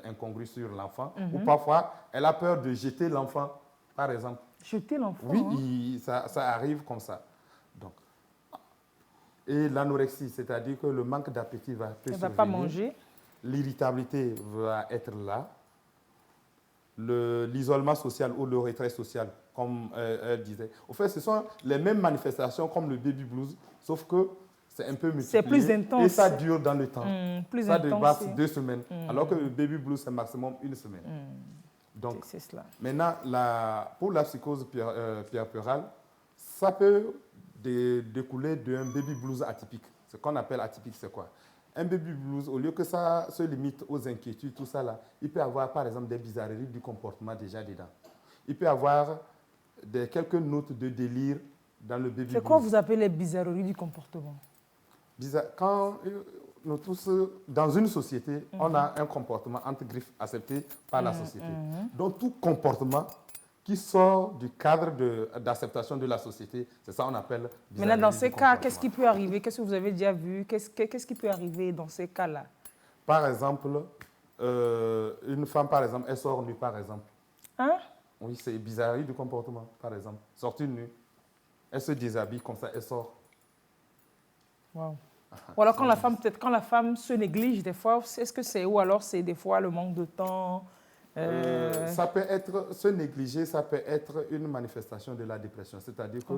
incongru sur l'enfant, ou parfois, elle a peur de jeter l'enfant, par exemple. Jeter l'enfant. Oui, ça arrive comme ça. Donc, et l'anorexie, c'est-à-dire que le manque d'appétit va Elle ne survenir. va pas manger. L'irritabilité va être là. L'isolement social ou le retrait social, comme elle disait. Au fait, ce sont les mêmes manifestations comme le baby blues, sauf que c'est un peu multiplié. C'est plus intense. Et ça dure dans le temps. Plus ça intense. dépasse 2 semaines. Alors que le baby blues, c'est maximum 1 semaine. Donc, c'est cela. Maintenant, pour la psychose puerpérale, ça peut découler d'un baby blues atypique. Ce qu'on appelle atypique, c'est quoi? Un baby blues, au lieu que ça se limite aux inquiétudes, tout ça là, il peut avoir par exemple des bizarreries du comportement déjà dedans. Il peut avoir quelques notes de délire dans le baby blues. C'est quoi vous appelez les bizarreries du comportement? Quand nous tous, dans une société, on a un comportement entre griffes accepté par la société. Donc tout comportement qui sort du cadre d'acceptation de la société, c'est ça qu'on appelle bizarrerie. Maintenant, dans ces du cas, comportement. qu'est-ce qui peut arriver? Qu'est-ce que vous avez déjà vu? Qu'est-ce qui peut arriver dans ces cas-là? Par exemple, une femme, par exemple, elle sort nue, par exemple. Hein? Oui, c'est bizarrerie du comportement, par exemple. Sortir nue, elle se déshabille comme ça, elle sort. Wow. Ou alors peut-être quand la femme se néglige des fois, est-ce que c'est, ou alors c'est des fois le manque de temps? Ça peut être, se négliger, ça peut être une manifestation de la dépression. C'est-à-dire que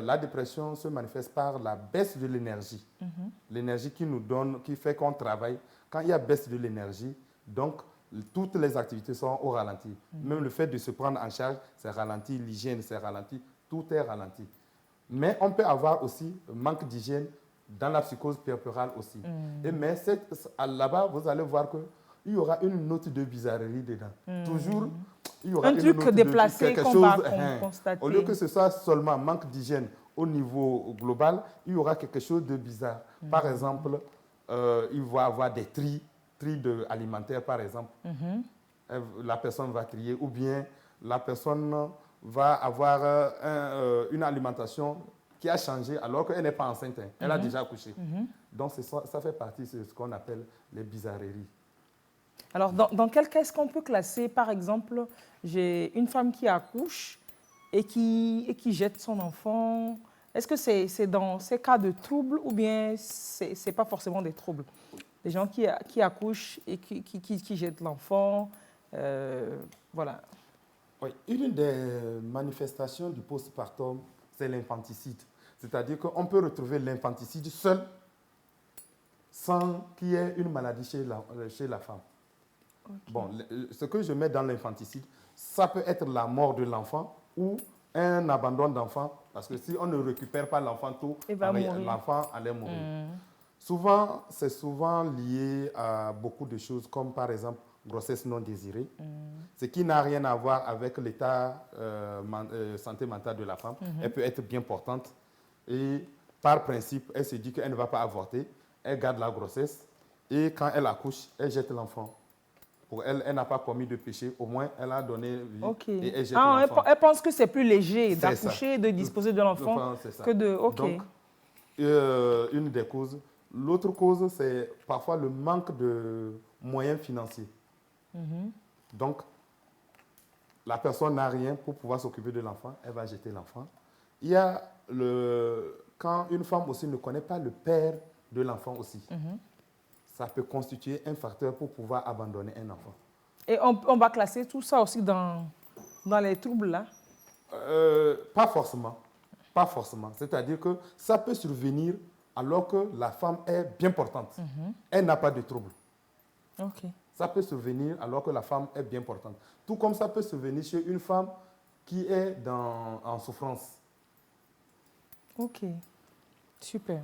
la dépression se manifeste par la baisse de l'énergie. L'énergie qui nous donne, qui fait qu'on travaille. Quand il y a baisse de l'énergie, donc toutes les activités sont au ralenti. Même le fait de se prendre en charge, c'est ralenti, l'hygiène, c'est ralenti, tout est ralenti. Mais on peut avoir aussi un manque d'hygiène dans la psychose puerpérale aussi. Mais là-bas, vous allez voir qu'il y aura une note de bizarrerie dedans. Toujours, il y aura un une truc note déplacé quelque qu'on chose, va constater. Au lieu que ce soit seulement manque d'hygiène au niveau global, il y aura quelque chose de bizarre. Par exemple, il va y avoir des tri alimentaires, par exemple. La personne va trier, ou bien la personne va avoir une alimentation qui a changé alors qu'elle n'est pas enceinte. Elle a déjà accouché. Donc ça fait partie de ce qu'on appelle les bizarreries. Alors, dans quel cas est-ce qu'on peut classer, par exemple, j'ai une femme qui accouche et qui jette son enfant? Est-ce que c'est dans ces cas de troubles ou bien ce n'est pas forcément des troubles? Des gens qui accouchent et qui jettent l'enfant, voilà. Oui, une des manifestations du postpartum, c'est l'infanticide. C'est-à-dire qu'on peut retrouver l'infanticide seul sans qu'il y ait une maladie chez la femme. Okay. Bon, ce que je mets dans l'infanticide, ça peut être la mort de l'enfant ou un abandon d'enfant, parce que si on ne récupère pas l'enfant tôt, l'enfant allait mourir. Souvent, c'est souvent lié à beaucoup de choses, comme par exemple grossesse non désirée, ce qui n'a rien à voir avec l'état santé mentale de la femme. Elle peut être bien portante et par principe, elle se dit qu'elle ne va pas avorter, elle garde la grossesse et quand elle accouche, elle jette l'enfant. Pour elle, elle n'a pas commis de péché, au moins elle a donné vie et elle jette l'enfant. Elle pense que c'est plus léger d'accoucher et de disposer de l'enfant que de... Donc, une des causes. L'autre cause, c'est parfois le manque de moyens financiers. Donc, la personne n'a rien pour pouvoir s'occuper de l'enfant, elle va jeter l'enfant. Il y a quand une femme aussi ne connaît pas le père de l'enfant aussi, ça peut constituer un facteur pour pouvoir abandonner un enfant. Et on va classer tout ça aussi dans les troubles là? Pas forcément. Pas forcément. C'est-à-dire que ça peut survenir alors que la femme est bien portante. Elle n'a pas de trouble. Okay. Ça peut survenir alors que la femme est bien portante. Tout comme ça peut survenir chez une femme qui est en souffrance. Ok, super.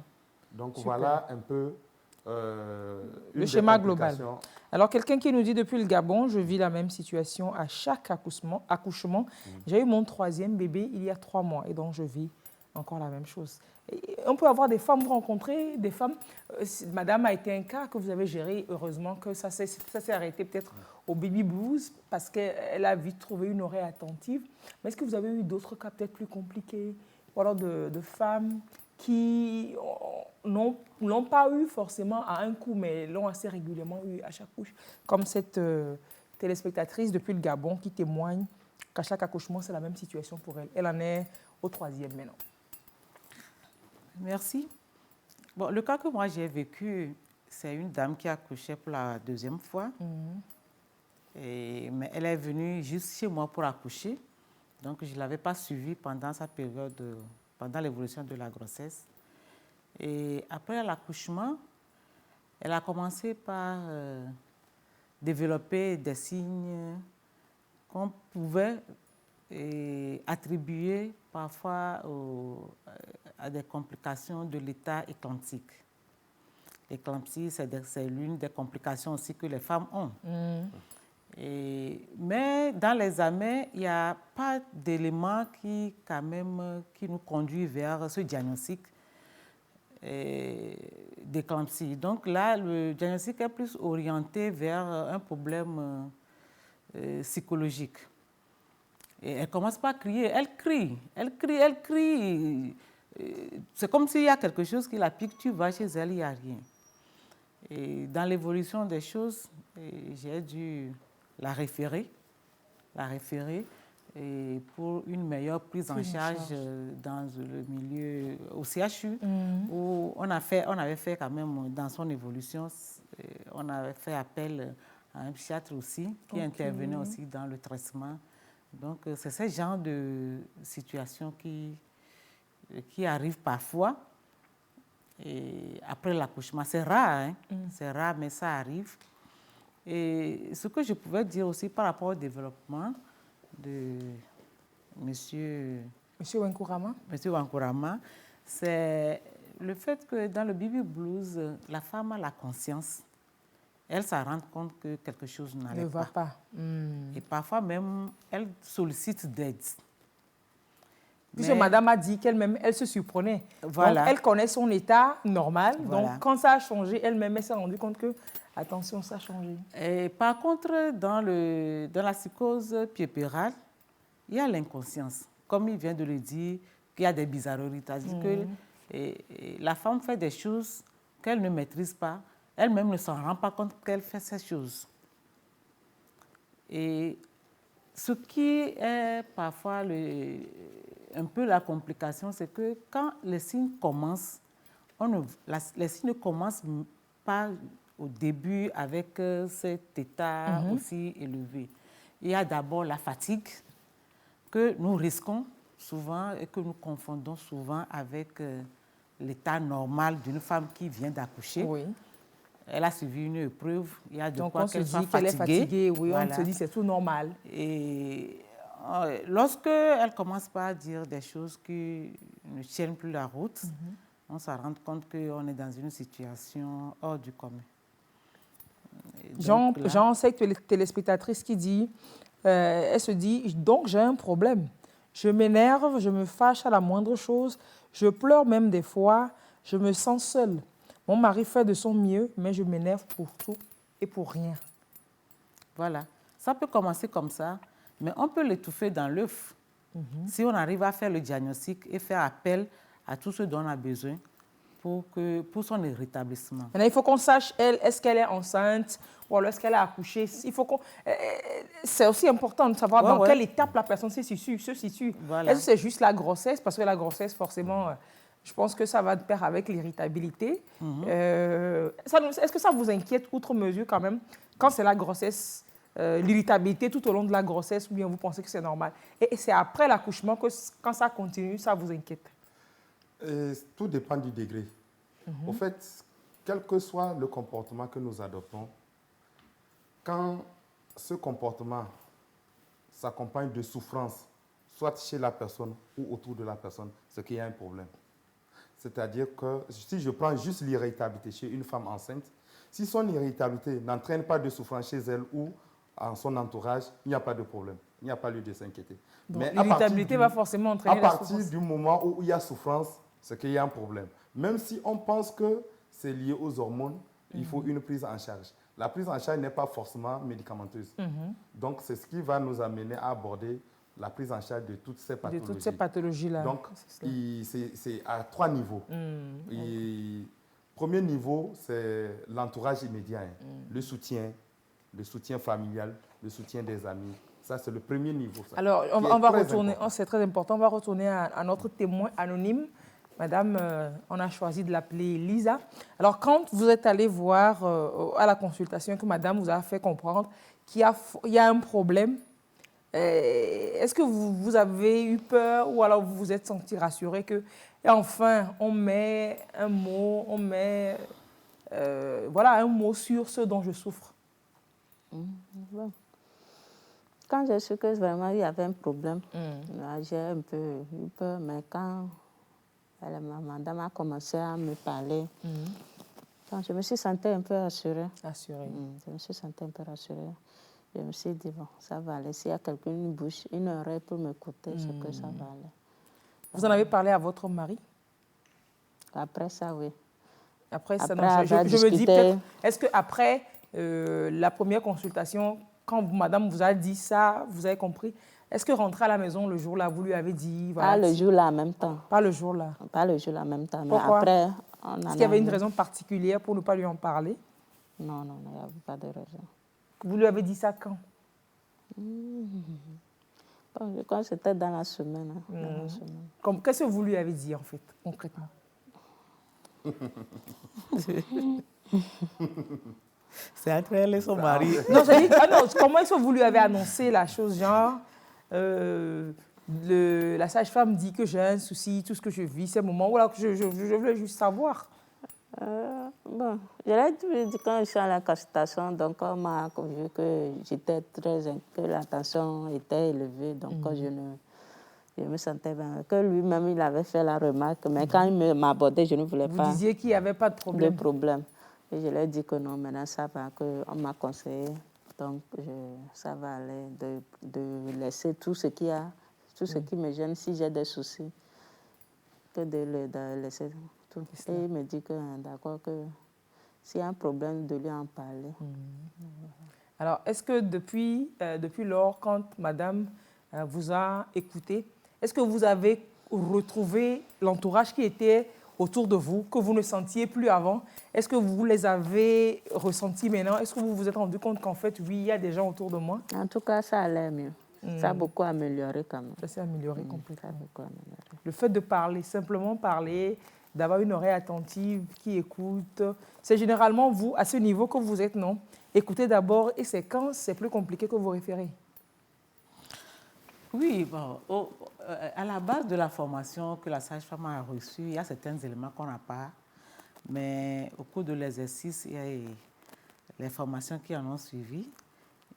Donc voilà un peu le schéma global. Alors quelqu'un qui nous dit depuis le Gabon, je vis la même situation à chaque accouchement. J'ai eu mon 3e bébé il y a 3 mois et donc je vis encore la même chose. Et on peut avoir des femmes, vous rencontrez des femmes, madame a été un cas que vous avez géré, heureusement que ça s'est arrêté peut-être au baby blues parce qu'elle a vite trouvé une oreille attentive. Mais est-ce que vous avez eu d'autres cas peut-être plus compliqués, ou alors de femmes qui n'ont pas eu forcément à un coup, mais l'ont assez régulièrement eu à chaque couche, comme cette téléspectatrice depuis le Gabon qui témoigne qu'à chaque accouchement, c'est la même situation pour elle. Elle en est au 3e maintenant. Merci. Bon, le cas que moi j'ai vécu, c'est une dame qui a accouché pour la 2e fois. Mais elle est venue juste chez moi pour accoucher. Donc, je ne l'avais pas suivie pendant sa période, pendant l'évolution de la grossesse. Et après l'accouchement, elle a commencé par développer des signes qu'on pouvait attribuer parfois à des complications de l'état éclamptique. L'éclampsie, c'est l'une des complications aussi que les femmes ont. Mais dans l'examen, il n'y a pas d'éléments qui nous conduit vers ce diagnostic d'éclampsie. Donc là, le diagnostic est plus orienté vers un problème psychologique. Et elle commence pas à crier, elle crie. C'est comme s'il y a quelque chose qui la pique, tu vas chez elle, il n'y a rien. Et dans l'évolution des choses, j'ai dû la référer et pour une meilleure prise en charge dans le milieu au CHU, où on avait fait quand même, dans son évolution, on avait fait appel à un psychiatre aussi, qui intervenait aussi dans le traitement. Donc, c'est ce genre de situation qui arrive parfois. Et après l'accouchement, c'est rare, hein? C'est rare, mais ça arrive. Et ce que je pouvais dire aussi par rapport au développement de Monsieur Wankurama, c'est le fait que dans le baby blues, la femme a la conscience. Elle s'en rend compte que quelque chose n'allait pas. Et parfois même, elle sollicite d'aide. Puisque madame a dit qu'elle-même, elle se surprenait. Voilà. Donc, elle connaît son état normal. Voilà. Donc, quand ça a changé, elle-même, elle s'est rendue compte que, attention, ça a changé. Et par contre, dans la psychose puerpérale, il y a l'inconscience. Comme il vient de le dire, qu'il y a des bizarreries. C'est-à-dire que la femme fait des choses qu'elle ne maîtrise pas. Elle-même ne s'en rend pas compte qu'elle fait ces choses. Et ce qui est parfois un peu la complication, c'est que quand les signes commencent, les signes ne commencent pas au début avec cet état aussi élevé. Il y a d'abord la fatigue que nous risquons souvent et que nous confondons souvent avec l'état normal d'une femme qui vient d'accoucher. Oui. Elle a suivi une épreuve, il y a de donc quoi qu'elle soit fatiguée. Donc on se dit qu'elle est fatiguée, oui, voilà. On se dit c'est tout normal. Et lorsqu'elle commence par dire des choses qui ne tiennent plus la route, on se rend compte qu'on est dans une situation hors du commun. Jean, c'est que téléspectatrice qui dit, elle se dit, donc j'ai un problème. Je m'énerve, je me fâche à la moindre chose, je pleure même des fois, je me sens seule. Mon mari fait de son mieux, mais je m'énerve pour tout et pour rien. Voilà. Ça peut commencer comme ça, mais on peut l'étouffer dans l'œuf. Si on arrive à faire le diagnostic et faire appel à tout ce dont on a besoin pour son rétablissement. Maintenant, il faut qu'on sache, elle, est-ce qu'elle est enceinte ou alors est-ce qu'elle a accouché. C'est aussi important de savoir dans quelle étape la personne se situe. Voilà. Est-ce que c'est juste la grossesse? Parce que la grossesse, forcément... Je pense que ça va de pair avec l'irritabilité. Est-ce que ça vous inquiète outre mesure quand même, quand c'est la grossesse, l'irritabilité tout au long de la grossesse, ou bien vous pensez que c'est normal? Et c'est après l'accouchement que quand ça continue, ça vous inquiète? Tout dépend du degré. Au fait, quel que soit le comportement que nous adoptons, quand ce comportement s'accompagne de souffrance, soit chez la personne ou autour de la personne, c'est qu'il y a un problème. C'est-à-dire que si je prends juste l'irritabilité chez une femme enceinte, si son irritabilité n'entraîne pas de souffrance chez elle ou en son entourage, il n'y a pas de problème. Il n'y a pas lieu de s'inquiéter. Mais l'irritabilité va forcément entraîner la souffrance. À partir du moment où il y a souffrance, c'est qu'il y a un problème. Même si on pense que c'est lié aux hormones, il faut une prise en charge. La prise en charge n'est pas forcément médicamenteuse. Donc, c'est ce qui va nous amener à aborder la prise en charge de toutes ces pathologies. De toutes ces pathologies-là. Donc, c'est à 3 niveaux. Premier niveau, c'est l'entourage immédiat, le soutien familial, le soutien des amis. Ça, c'est le premier niveau. Ça, alors, on va retourner, c'est très important, on va retourner à notre témoin anonyme. Madame, on a choisi de l'appeler Lisa. Alors, quand vous êtes allé voir à la consultation que madame vous a fait comprendre qu'il y a un problème, est-ce que vous avez eu peur ou alors vous vous êtes senti rassuré que, et enfin, on met un mot, voilà, un mot sur ce dont je souffre? Bon. Quand j'ai su que vraiment il y avait un problème, j'ai un peu eu peur, mais quand madame a commencé à me parler, je me suis sentie un peu rassurée. Je me suis sentie un peu rassurée. Je me suis dit, bon, ça va aller. S'il y a quelqu'un, une bouche, une oreille pour m'écouter, c'est que ça va aller. Vous en avez parlé à votre mari? Après ça, oui. Après ça, je me dis peut-être, est-ce qu'après la première consultation, quand madame vous a dit ça, vous avez compris, est-ce que rentrer à la maison le jour-là, vous lui avez dit... Voilà, pas le jour-là en même temps. Pas le jour-là? Pas le jour-là en même temps. Pourquoi? Mais après, est-ce qu'il y avait une raison particulière pour ne pas lui en parler? Non, il n'y avait pas de raison. Vous lui avez dit ça quand? Bon, je crois que c'était dans la semaine. Qu'est-ce que vous lui avez dit, en fait, concrètement? C'est entre elle et son mari. Non, comment est-ce que vous lui avez annoncé la chose, genre, la sage-femme dit que j'ai un souci, tout ce que je vis, ces moments où là, je voulais juste savoir. Bon, je l'ai dit quand je suis à la consultation, donc on m'a vu que j'étais que la tension était élevée, donc je me sentais bien. Que lui-même, il avait fait la remarque, mais quand il m'abordait, je ne voulais pas. Vous disiez qu'il n'y avait pas de problème. De problème. Et je lui ai dit que non, maintenant ça va, qu'on m'a conseillé, donc ça va aller, de laisser tout ce qu'il y a, tout ce qui me gêne, si j'ai des soucis, que de laisser tout. Et il me dit que d'accord, que s'il y a un problème, de lui en parler. Alors, est-ce que depuis lors, quand madame vous a écouté, est-ce que vous avez retrouvé l'entourage qui était autour de vous, que vous ne sentiez plus avant? Est-ce que vous les avez ressentis maintenant? Est-ce que vous vous êtes rendu compte qu'en fait, oui, il y a des gens autour de moi? En tout cas, ça allait mieux. Ça a beaucoup amélioré quand même. Ça s'est amélioré complètement. Ça a beaucoup amélioré. Le fait de parler, simplement parler, d'avoir une oreille attentive qui écoute, c'est généralement vous, à ce niveau que vous êtes, non? Écoutez d'abord, et c'est quand c'est plus compliqué que vous référez? Oui, bon, à la base de la formation que la sage-femme a reçue, il y a certains éléments qu'on n'a pas, mais au cours de l'exercice, il y a les formations qui en ont suivi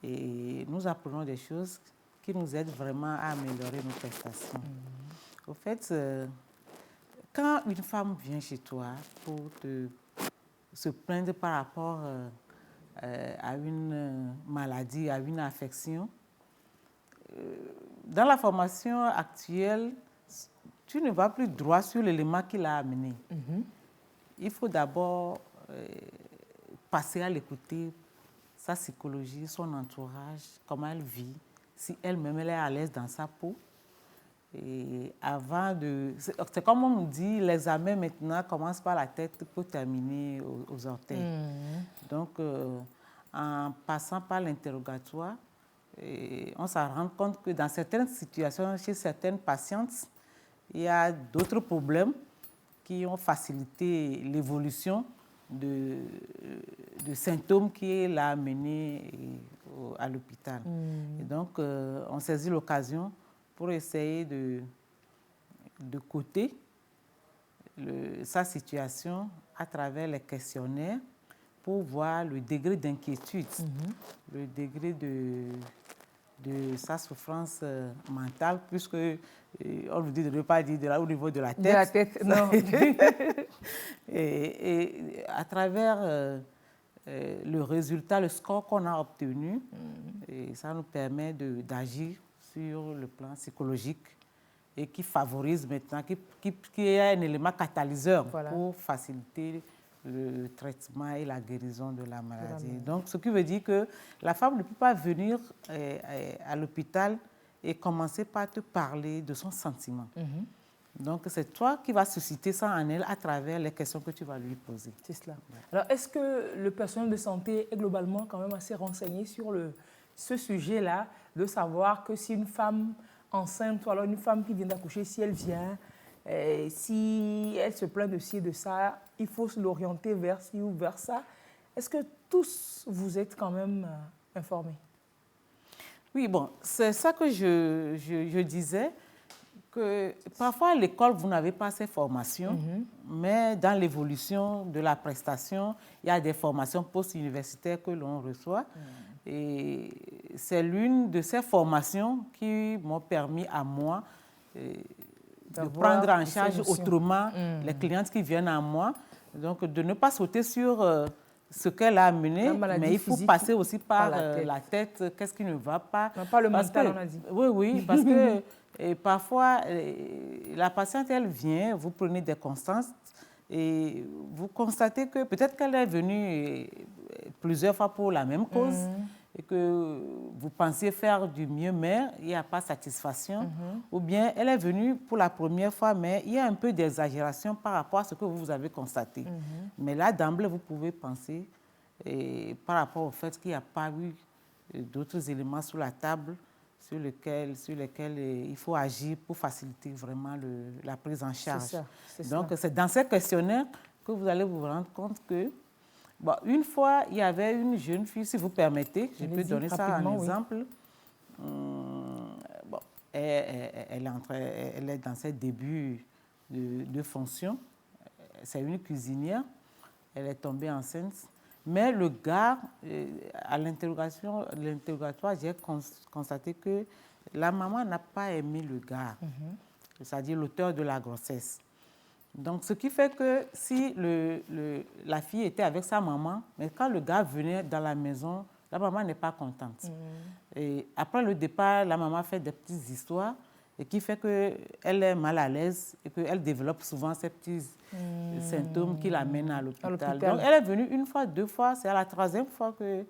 et nous apprenons des choses qui nous aident vraiment à améliorer nos prestations. Au fait, quand une femme vient chez toi pour se plaindre par rapport à une maladie, à une affection, dans la formation actuelle, tu ne vas plus droit sur l'élément qui l'a amené. Il faut d'abord passer à l'écouter, sa psychologie, son entourage, comment elle vit, si elle-même elle est à l'aise dans sa peau. Et avant de... C'est comme on nous dit, l'examen maintenant commence par la tête pour terminer aux orteils. Donc, en passant par l'interrogatoire, on se rend compte que dans certaines situations, chez certaines patientes, il y a d'autres problèmes qui ont facilité l'évolution de symptômes qui l'a amené à l'hôpital. Et donc, on saisit l'occasion pour essayer de coter sa situation à travers les questionnaires pour voir le degré d'inquiétude, le degré de sa souffrance mentale, puisque on nous dit de ne pas dire au niveau de la tête. De la tête, non. et à travers le résultat, le score qu'on a obtenu, et ça nous permet d'agir sur le plan psychologique et qui favorise maintenant, qui est un élément catalyseur pour faciliter le traitement et la guérison de la maladie. Donc, ce qui veut dire que la femme ne peut pas venir à l'hôpital et commencer par te parler de son sentiment. Donc, c'est toi qui vas susciter ça en elle à travers les questions que tu vas lui poser. C'est cela. Alors, est-ce que le personnel de santé est globalement quand même assez renseigné sur ce sujet-là, de savoir que si une femme enceinte ou alors une femme qui vient d'accoucher, si elle vient, si elle se plaint de ci et de ça, il faut l'orienter vers ci ou vers ça. Est-ce que tous vous êtes quand même informés? Oui, bon, c'est ça que je disais, que parfois à l'école, vous n'avez pas ces formations, mais dans l'évolution de la prestation, il y a des formations post-universitaires que l'on reçoit. Et c'est l'une de ces formations qui m'ont permis à moi de prendre en charge autrement les clientes qui viennent à moi. Donc, de ne pas sauter sur ce qu'elle a amené, mais il faut passer aussi par la tête, qu'est-ce qui ne va pas. Non, pas le mental, on a dit. Oui, parce que parfois, la patiente, elle vient, vous prenez des constances et vous constatez que peut-être qu'elle est venue plusieurs fois pour la même cause et que vous pensiez faire du mieux, mais il n'y a pas satisfaction. Ou bien elle est venue pour la première fois, mais il y a un peu d'exagération par rapport à ce que vous avez constaté. Mais là, d'emblée, vous pouvez penser, par rapport au fait qu'il n'y a pas eu d'autres éléments sur la table sur lesquels il faut agir pour faciliter vraiment la prise en charge. Donc, c'est dans ces questionnaires que vous allez vous rendre compte que, bon, une fois, il y avait une jeune fille, si vous permettez, je peux donner ça en exemple. Bon, elle est dans ses débuts de fonction. C'est une cuisinière. Elle est tombée enceinte. Mais le gars, à l'interrogatoire, j'ai constaté que la maman n'a pas aimé le gars, c'est-à-dire l'auteur de la grossesse. Donc, ce qui fait que si la fille était avec sa maman, mais quand le gars venait dans la maison, la maman n'est pas contente. Et après le départ, la maman fait des petites histoires et qui fait qu'elle est mal à l'aise et qu'elle développe souvent ces petits symptômes qui l'amènent à l'hôpital. Donc, elle est venue une fois, deux fois, c'est à la troisième fois que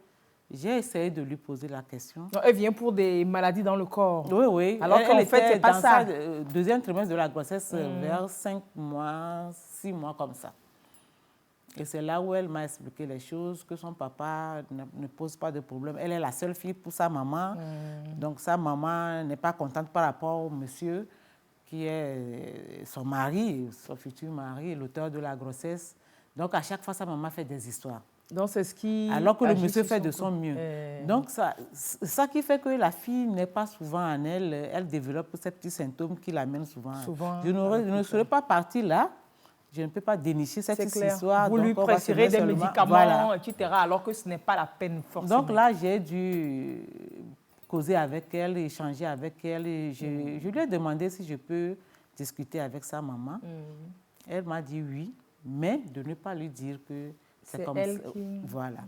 j'ai essayé de lui poser la question. Donc, elle vient pour des maladies dans le corps. Oui. Alors qu'en fait, c'est pas ça. Deuxième trimestre de la grossesse, vers 5 mois, 6 mois comme ça. Et c'est là où elle m'a expliqué les choses, que son papa ne pose pas de problème. Elle est la seule fille pour sa maman. Donc, sa maman n'est pas contente par rapport au monsieur qui est son mari, son futur mari, l'auteur de la grossesse. Donc, à chaque fois, sa maman fait des histoires. Donc, c'est ce qui... Alors que le monsieur fait de son mieux. Donc, ça qui fait que la fille n'est pas souvent en elle, elle développe ces petits symptômes qui l'amènent souvent. Je ne serais pas partie là. Je ne peux pas dénicher cette histoire. Vous lui prescrivez des médicaments, etc., alors que ce n'est pas la peine forcément. Donc là, j'ai dû causer avec elle, échanger avec elle. Et je lui ai demandé si je peux discuter avec sa maman. Elle m'a dit oui, mais de ne pas lui dire que c'est comme elle ça. Qui... Voilà.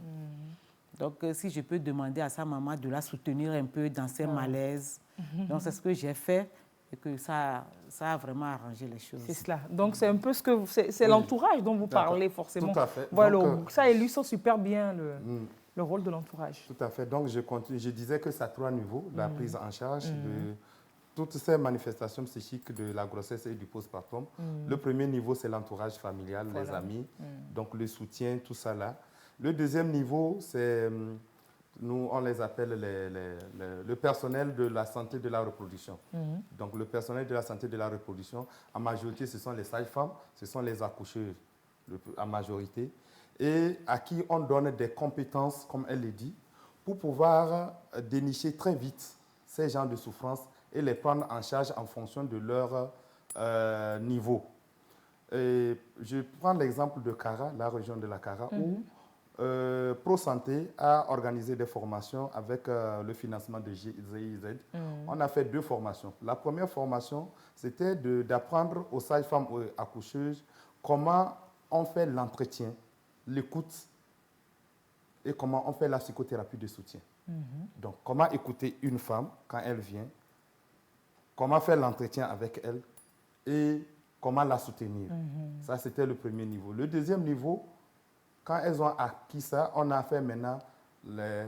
Donc, si je peux demander à sa maman de la soutenir un peu dans ses malaises. Donc, c'est ce que j'ai fait. Et que ça a vraiment arrangé les choses. C'est cela. Donc, c'est un peu ce que... C'est l'entourage dont vous parlez, forcément. Tout à fait. Voilà, donc, ça illustre super bien le rôle de l'entourage. Tout à fait. Donc, je disais que c'est à 3 niveaux, la prise en charge de toutes ces manifestations psychiques de la grossesse et du postpartum. Le premier niveau, c'est l'entourage familial, les amis, donc le soutien, tout ça là. Le deuxième niveau, c'est... Nous, on les appelle le personnel de la santé de la reproduction. Donc, le personnel de la santé de la reproduction, en majorité, ce sont les sages-femmes, ce sont les accoucheuses en majorité, et à qui on donne des compétences, comme elle le dit, pour pouvoir dénicher très vite ces genres de souffrances et les prendre en charge en fonction de leur niveau. Et je prends l'exemple de Kara, la région de la Kara, où Pro Santé a organisé des formations avec le financement de GIZ. On a fait 2 formations. La première formation, c'était d'apprendre aux sages-femmes accoucheuses comment on fait l'entretien, l'écoute et comment on fait la psychothérapie de soutien. Donc, comment écouter une femme quand elle vient, comment faire l'entretien avec elle et comment la soutenir. Ça, c'était le premier niveau. Le deuxième niveau, quand elles ont acquis ça, on a fait maintenant les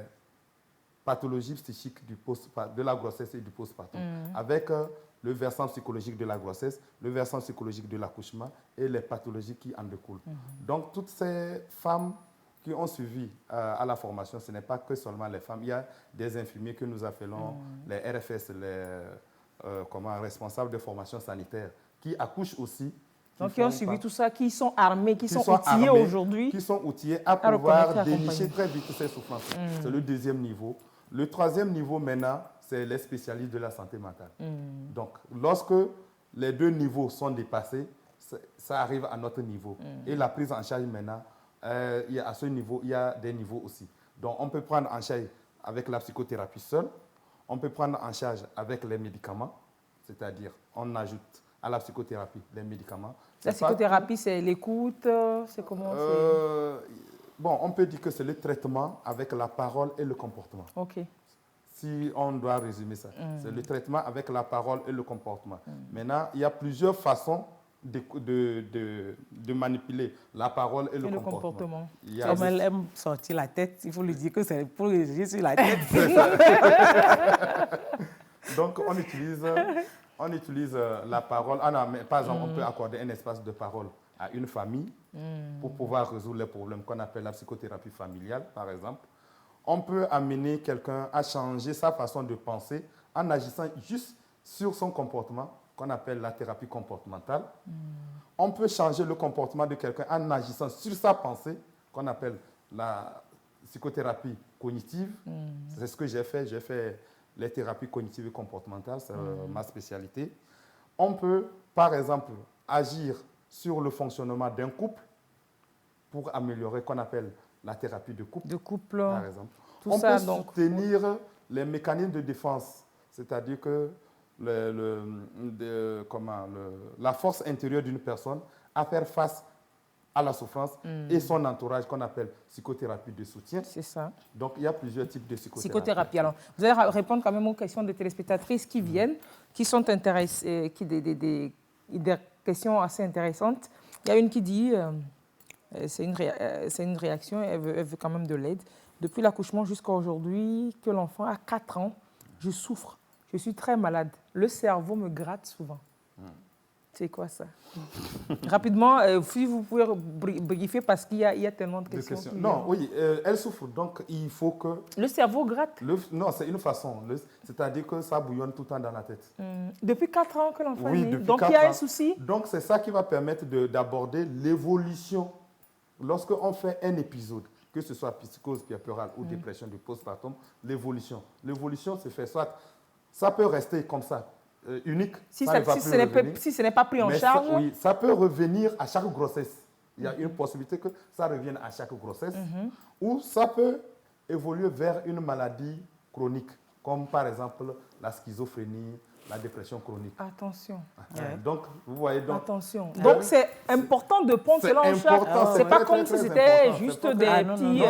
pathologies psychiques de la grossesse et du postpartum, avec le versant psychologique de la grossesse, le versant psychologique de l'accouchement et les pathologies qui en découlent. Donc, toutes ces femmes qui ont suivi à la formation, ce n'est pas que seulement les femmes. Il y a des infirmiers que nous appelons les RFS, les responsables de formation sanitaire, qui accouchent aussi. Donc, qui ont suivi tout ça, qui sont armés, qui sont outillés aujourd'hui. Qui sont outillés à pouvoir dénicher très vite ces souffrances. C'est le deuxième niveau. Le troisième niveau, maintenant, c'est les spécialistes de la santé mentale. Donc, lorsque les deux niveaux sont dépassés, ça arrive à notre niveau. Et la prise en charge, maintenant, à ce niveau, il y a des niveaux aussi. Donc, on peut prendre en charge avec la psychothérapie seule. On peut prendre en charge avec les médicaments, c'est-à-dire on ajoute à la psychothérapie les médicaments. La psychothérapie, c'est l'écoute, c'est comment Bon, on peut dire que c'est le traitement avec la parole et le comportement. OK. Si on doit résumer ça, c'est le traitement avec la parole et le comportement. Maintenant, il y a plusieurs façons de manipuler la parole et le comportement. Comme elle aime sortir la tête, il faut lui dire que c'est pour réagir sur la tête. Donc, on utilise la parole. Par exemple, on peut accorder un espace de parole à une famille pour pouvoir résoudre les problèmes qu'on appelle la psychothérapie familiale, par exemple. On peut amener quelqu'un à changer sa façon de penser en agissant juste sur son comportement, qu'on appelle la thérapie comportementale. On peut changer le comportement de quelqu'un en agissant sur sa pensée, qu'on appelle la psychothérapie cognitive. C'est ce que j'ai fait. J'ai fait les thérapies cognitives et comportementales, c'est ma spécialité. On peut, par exemple, agir sur le fonctionnement d'un couple pour améliorer, qu'on appelle la thérapie de couple. De couple, par exemple. On peut soutenir les mécanismes de défense, c'est-à-dire que la force intérieure d'une personne à faire face à la souffrance et son entourage qu'on appelle psychothérapie de soutien. C'est ça. Donc, il y a plusieurs types de psychothérapie. Alors, vous allez répondre quand même aux questions des téléspectatrices qui viennent, qui sont intéressées, des questions assez intéressantes. Il y a une qui dit, c'est une réaction, elle veut quand même de l'aide. Depuis l'accouchement jusqu'à aujourd'hui, que l'enfant a 4 ans, je souffre. Je suis très malade. Le cerveau me gratte souvent. C'est quoi ça? Rapidement, si vous pouvez briefer parce qu'il y a tellement de questions. Non, oui, elle souffre. Donc, il faut que... Le cerveau gratte? Non, c'est une façon. C'est-à-dire que ça bouillonne tout le temps dans la tête. Depuis 4 ans que l'enfant est né. Depuis donc, il y a un souci? Donc, c'est ça qui va permettre d'aborder l'évolution. Lorsqu'on fait un épisode, que ce soit psychose puerpérale ou dépression du postpartum, l'évolution. L'évolution se fait soit... Ça peut rester comme ça, unique. Si ce n'est pas pris en charge. Oui, ça peut revenir à chaque grossesse. Il y a une possibilité que ça revienne à chaque grossesse. Ou ça peut évoluer vers une maladie chronique, comme par exemple la schizophrénie, la dépression chronique. Attention. Donc, vous voyez. Attention. Donc, c'est important de prendre cela en charge. C'est pas comme si c'était juste des petits...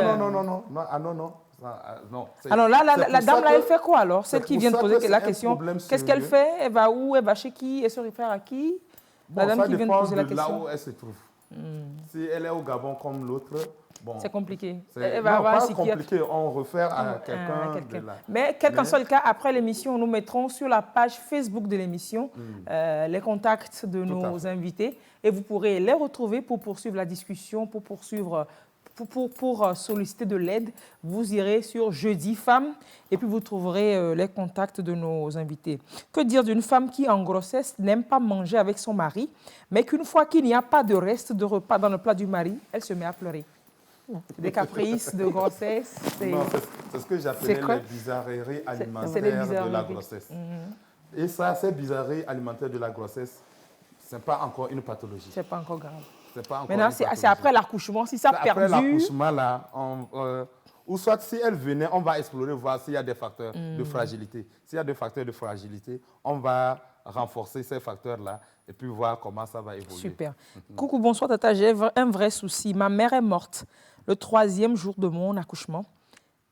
Non. Alors là, la dame, là, elle fait quoi alors? Celle qui vient de poser la question, qu'est-ce qu'elle fait? Elle va où? Elle va chez qui? Elle se réfère à qui? La dame qui vient de poser la question. Ça dépend de là où elle se trouve. Si elle est au Gabon comme l'autre, bon... C'est compliqué. Elle va avoir un psychiatre. Compliqué, on réfère à quelqu'un. Mais quel qu'en soit le cas, après l'émission, nous mettrons sur la page Facebook de l'émission les contacts de nos invités et vous pourrez les retrouver pour poursuivre la discussion, pour poursuivre... Pour solliciter de l'aide, vous irez sur Jeudi Femmes et puis vous trouverez les contacts de nos invités. Que dire d'une femme qui, en grossesse, n'aime pas manger avec son mari, mais qu'une fois qu'il n'y a pas de reste de repas dans le plat du mari, elle se met à pleurer? Des caprices de grossesse. C'est ce que j'appelais les bizarreries alimentaires de la grossesse. Et ça, ces bizarreries alimentaires de la grossesse, ce n'est pas encore une pathologie. Ce n'est pas encore grave. Maintenant, c'est après l'accouchement, si ça a perdu... Après l'accouchement, là, ou soit si elle venait, on va explorer, voir s'il y a des facteurs de fragilité. S'il y a des facteurs de fragilité, on va renforcer ces facteurs-là et puis voir comment ça va évoluer. Super. Coucou, bonsoir Tata, j'ai un vrai souci. Ma mère est morte le 3e jour de mon accouchement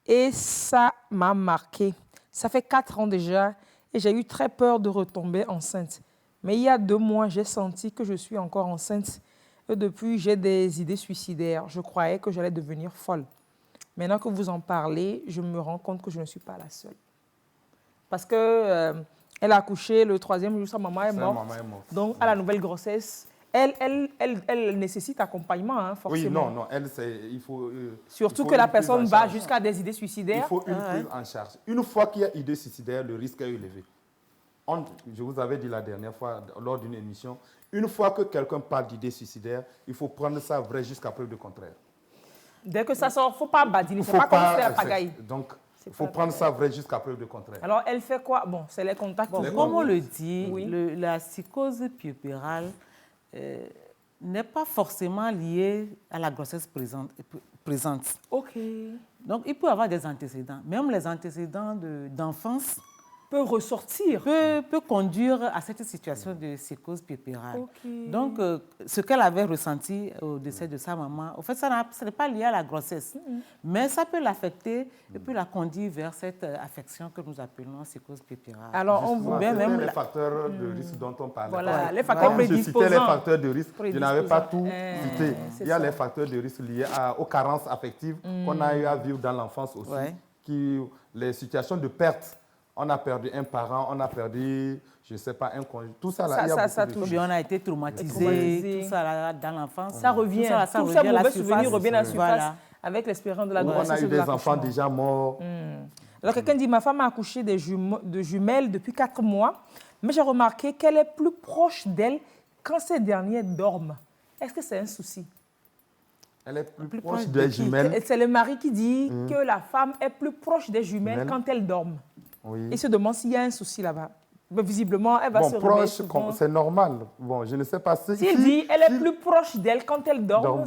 et ça m'a marqué. Ça fait 4 ans déjà et j'ai eu très peur de retomber enceinte. Mais il y a 2 mois, j'ai senti que je suis encore enceinte. Et depuis, j'ai des idées suicidaires. Je croyais que j'allais devenir folle. Maintenant que vous en parlez, je me rends compte que je ne suis pas la seule. Parce que elle a accouché le 3e jour, sa maman est morte. Donc, à la nouvelle grossesse, elle nécessite accompagnement, hein, forcément. Oui, non, il faut... Surtout que la personne va jusqu'à des idées suicidaires. Il faut une prise en charge. Une fois qu'il y a idée suicidaire, le risque est élevé. Je vous avais dit la dernière fois, lors d'une émission, une fois que quelqu'un parle d'idée suicidaire, il faut prendre ça vrai jusqu'à preuve du contraire. Dès que ça sort, il ne faut pas badiner, il ne faut pas commencer la pagaille. Donc, il faut prendre ça vrai jusqu'à preuve du contraire. Alors, elle fait quoi? Bon, c'est les contacts. Bon, comme on le dit, la psychose puerpérale n'est pas forcément liée à la grossesse présente. OK. Donc, il peut y avoir des antécédents. Même les antécédents d'enfance peut ressortir. Peut conduire à cette situation de psychose puerpérale. Okay. Donc, ce qu'elle avait ressenti au décès de sa maman, en fait, ce n'est pas lié à la grossesse, mais ça peut l'affecter et peut la conduire vers cette affection que nous appelons psychose puerpérale. Alors, on voit même les facteurs de risque dont on parlait. Voilà, les facteurs prédisposants. Je citais les facteurs de risque, je n'avais pas tout cité. Il y a les facteurs de risque liés aux carences affectives qu'on a eu à vivre dans l'enfance aussi, les situations de perte. On a perdu un parent, on a perdu, je ne sais pas, un conjoint. Tout ça, là, il y a beaucoup de choses. On a été traumatisé, tout ça là, dans l'enfance. Ça revient, tous ces mauvais souvenirs reviennent à la surface avec l'espérance de la grossesse. On a eu des enfants déjà morts. Alors, quelqu'un dit, ma femme a accouché de jumelles depuis 4 mois, mais j'ai remarqué qu'elle est plus proche d'elle quand ces derniers dorment. Est-ce que c'est un souci? Elle est plus proche des jumelles. C'est le mari qui dit que la femme est plus proche des jumelles quand elles dorment. Oui. Il se demande s'il y a un souci là-bas. Mais visiblement, elle va se remettre. Proche, c'est normal. Bon, je ne sais pas si... S'il dit qu'elle est plus proche d'elle quand elle dort,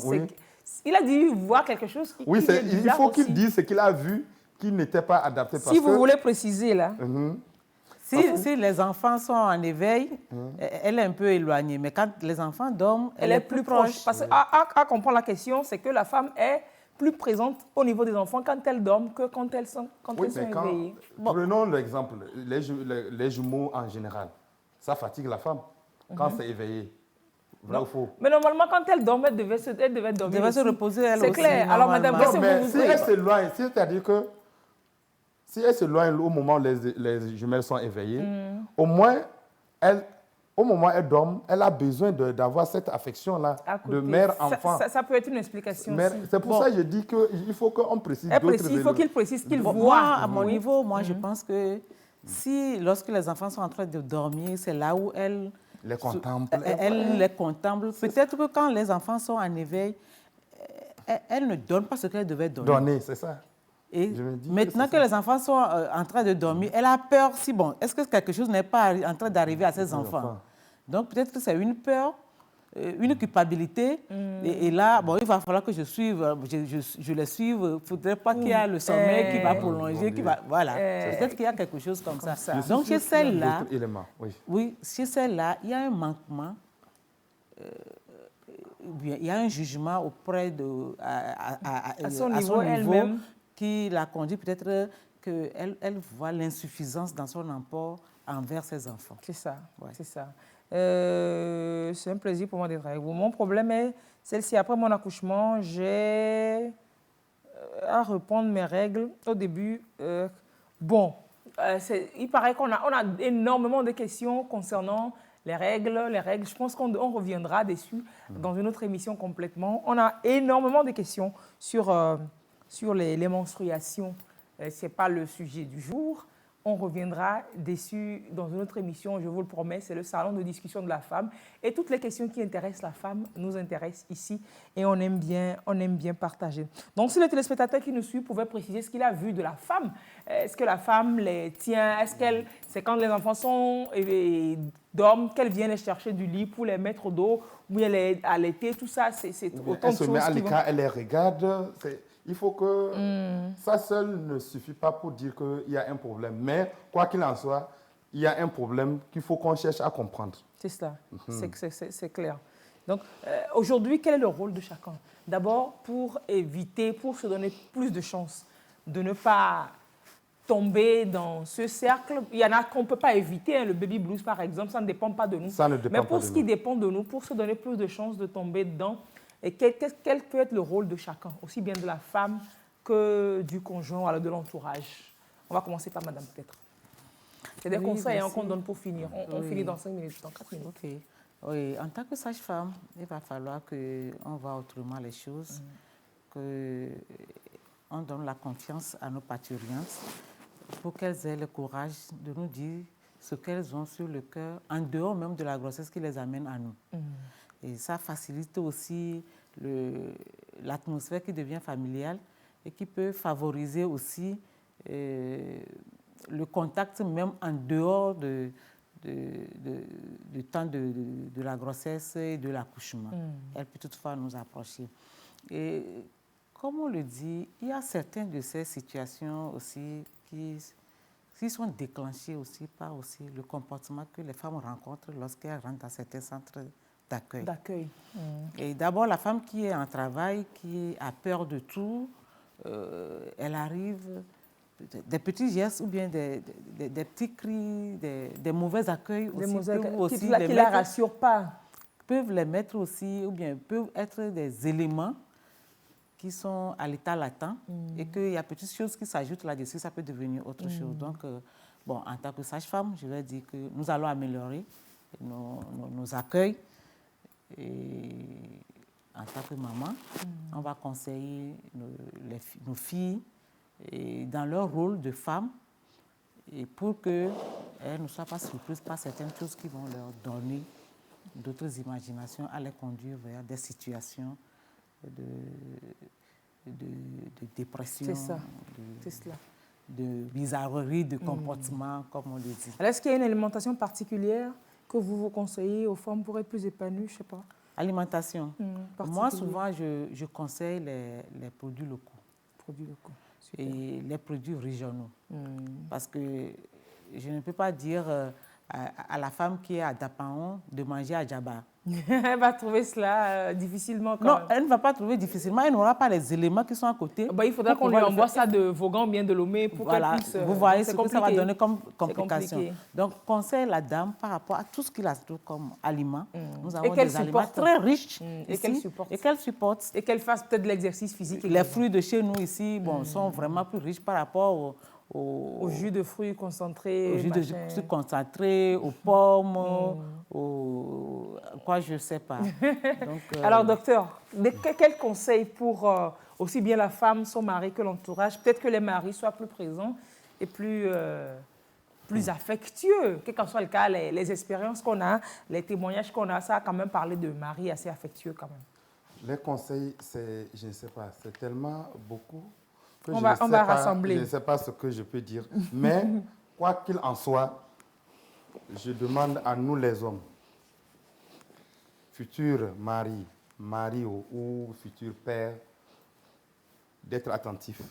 il a dit voir quelque chose qui il faut qu'il dise ce qu'il a vu qui n'était pas adapté. Si vous voulez préciser là. Si les enfants sont en éveil, elle est un peu éloignée. Mais quand les enfants dorment, elle est plus proche. Parce qu'à comprendre la question, c'est que la femme est plus présente au niveau des enfants quand elles dorment que quand elles sont éveillées. Prenons l'exemple, les jumeaux en général. Ça fatigue la femme quand c'est éveillé. Vrai ou faux? Mais normalement, quand elle dorment, elle devait dormir. Elle devait se reposer, elle aussi. C'est clair. Alors, madame, qu'est-ce que vous si elle s'éloigne, c'est-à-dire que si elle s'éloigne au moment où les jumelles sont éveillées, au moins, au moment où elle dort, elle a besoin d'avoir cette affection-là de mère-enfant. Ça peut être une explication. C'est pour ça que je dis qu'il faut qu'on précise d'autres éléments. Il faut qu'il précise qu'il voit. Moi, à mon niveau, je pense que lorsque les enfants sont en train de dormir, c'est là où elle les contemple. Elle les contemple. Peut-être que quand les enfants sont en éveil, elle ne donne pas ce qu'elle devait donner. Donner, c'est ça. Et maintenant que les enfants sont en train de dormir, elle a peur est-ce que quelque chose n'est pas en train d'arriver à ses enfants? Donc peut-être que c'est une peur, une culpabilité. Et là, il va falloir que je suive, je les suive. Il ne faudrait pas qu'il y ait le sommeil qui va prolonger, voilà. Peut-être qu'il y a quelque chose comme ça. Donc chez celle-là, chez celle-là, il y a un manquement. Il y a un jugement auprès à son niveau elle-même qui la conduit peut-être qu'elle voit l'insuffisance dans son apport envers ses enfants. C'est ça, c'est ça. C'est un plaisir pour moi d'être avec vous. Mon problème est celle-ci. Après mon accouchement, j'ai à reprendre mes règles. Au début, il paraît qu'on a énormément de questions concernant les règles. Je pense qu'on reviendra dessus dans une autre émission complètement. On a énormément de questions sur les menstruations. Ce n'est pas le sujet du jour. On reviendra dessus dans une autre émission, je vous le promets. C'est le salon de discussion de la femme. Et toutes les questions qui intéressent la femme nous intéressent ici. Et on aime bien partager. Donc, si le téléspectateur qui nous suit pouvait préciser ce qu'il a vu de la femme, est-ce que la femme les tient? C'est quand les enfants dorment qu'elle vient les chercher du lit pour les mettre au dos, ou elle est allaitée, tout ça, c'est autant de choses. Elle se met à l'écart, elle les regarde. Il faut que ça seul ne suffit pas pour dire qu'il y a un problème. Mais quoi qu'il en soit, il y a un problème qu'il faut qu'on cherche à comprendre. C'est ça, c'est clair. Donc, aujourd'hui, quel est le rôle de chacun? D'abord, pour se donner plus de chances de ne pas tomber dans ce cercle. Il y en a qu'on ne peut pas éviter, hein, le baby blues par exemple, ça ne dépend pas de nous. Ça ne dépend Mais pour pas ce de qui nous. dépend de nous, pour se donner plus de chances de tomber dedans, et quel peut être le rôle de chacun, aussi bien de la femme que du conjoint, alors de l'entourage. On va commencer par madame peut-être. C'est des conseils qu'on donne pour finir. On finit dans 5 minutes, dans 4 minutes. Ok. Oui, en tant que sage-femme, il va falloir qu'on voit autrement les choses, qu'on donne la confiance à nos parturientes pour qu'elles aient le courage de nous dire ce qu'elles ont sur le cœur, en dehors même de la grossesse qui les amène à nous. Et ça facilite aussi l'atmosphère qui devient familiale et qui peut favoriser aussi le contact même en dehors du temps de la grossesse et de l'accouchement. Elle peut toutefois nous approcher. Et comme on le dit, il y a certaines de ces situations aussi qui sont déclenchées aussi par aussi le comportement que les femmes rencontrent lorsqu'elles rentrent dans certains centres d'accueil. Et d'abord, la femme qui est en travail, qui a peur de tout, elle arrive, des petits gestes ou bien des petits cris, des mauvais accueils aussi, qui ne la rassurent pas. Peuvent les mettre aussi, ou bien peuvent être des éléments qui sont à l'état latent et qu'il y a petites choses qui s'ajoutent là-dessus, ça peut devenir autre chose. Donc, bon, en tant que sage-femme, je vais dire que nous allons améliorer nos accueils. Et en tant que maman, on va conseiller nos filles et dans leur rôle de femme et pour qu'elles ne soient pas surprises par certaines choses qui vont leur donner d'autres imaginations à les conduire vers des situations de dépression, de bizarrerie, de comportement, comme on le dit. Alors, est-ce qu'il y a une alimentation particulière que vous conseillez aux femmes pour être plus épanouies, je ne sais pas? Alimentation. Moi, souvent, je conseille les produits locaux. Produits locaux. Super. Et les produits régionaux. Parce que je ne peux pas dire à la femme qui est à Dapaon de manger à Djaba. Elle va trouver cela difficilement quand même. Elle ne va pas trouver difficilement. Elle n'aura pas les éléments qui sont à côté. Il faudra qu'on lui envoie ça de Vaughan, bien de Lomé pour qu'elle puisse... Vous voyez ce que ça va donner comme complication. Donc, conseille la dame par rapport à tout ce qu'il a comme aliment. Nous avons des aliments très riches et qu'elle supporte. Et qu'elle fasse peut-être de l'exercice physique. Les fruits de chez nous ici sont vraiment plus riches par rapport au jus de fruits concentrés, aux pommes, quoi, je ne sais pas. Donc, alors, docteur, quel conseil pour aussi bien la femme, son mari que l'entourage? Peut-être que les maris soient plus présents et plus affectueux, quel qu'en soit le cas, les expériences qu'on a, les témoignages qu'on a, ça a quand même parlé de maris assez affectueux quand même. Les conseils, je ne sais pas, c'est tellement beaucoup. On va rassembler. Je ne sais pas ce que je peux dire, mais quoi qu'il en soit, je demande à nous les hommes, futurs maris ou futurs pères, d'être attentifs,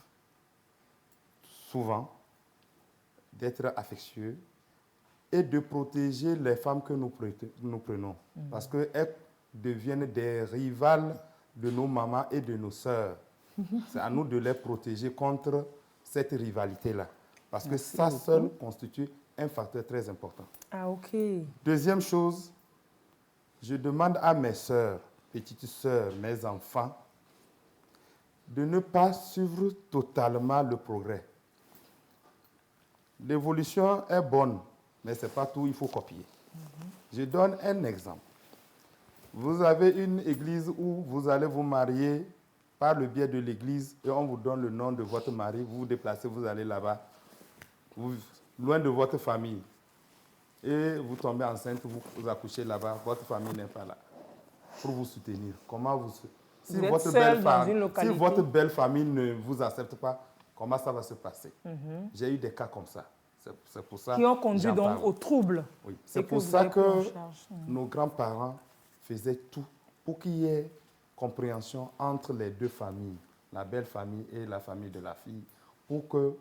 souvent, d'être affectueux et de protéger les femmes que nous prenons. Parce qu'elles deviennent des rivales de nos mamans et de nos sœurs. C'est à nous de les protéger contre cette rivalité-là. Parce que ça seul constitue un facteur très important. Ah, ok. Deuxième chose, je demande à mes sœurs, petites sœurs, mes enfants, de ne pas suivre totalement le progrès. L'évolution est bonne, mais ce n'est pas tout, il faut copier. Je donne un exemple. Vous avez une église où vous allez vous marier par le biais de l'église et on vous donne le nom de votre mari, vous vous déplacez, vous allez là-bas, loin de votre famille. Et vous tombez enceinte, vous accouchez là-bas, votre famille n'est pas là pour vous soutenir. Comment vous... Si votre belle famille ne vous accepte pas, comment ça va se passer? J'ai eu des cas comme ça. C'est pour ça qui ont conduit donc au trouble. Oui. C'est pour ça que nos grands-parents faisaient tout pour qu'il y ait compréhension entre les deux familles, la belle famille et la famille de la fille, pour que,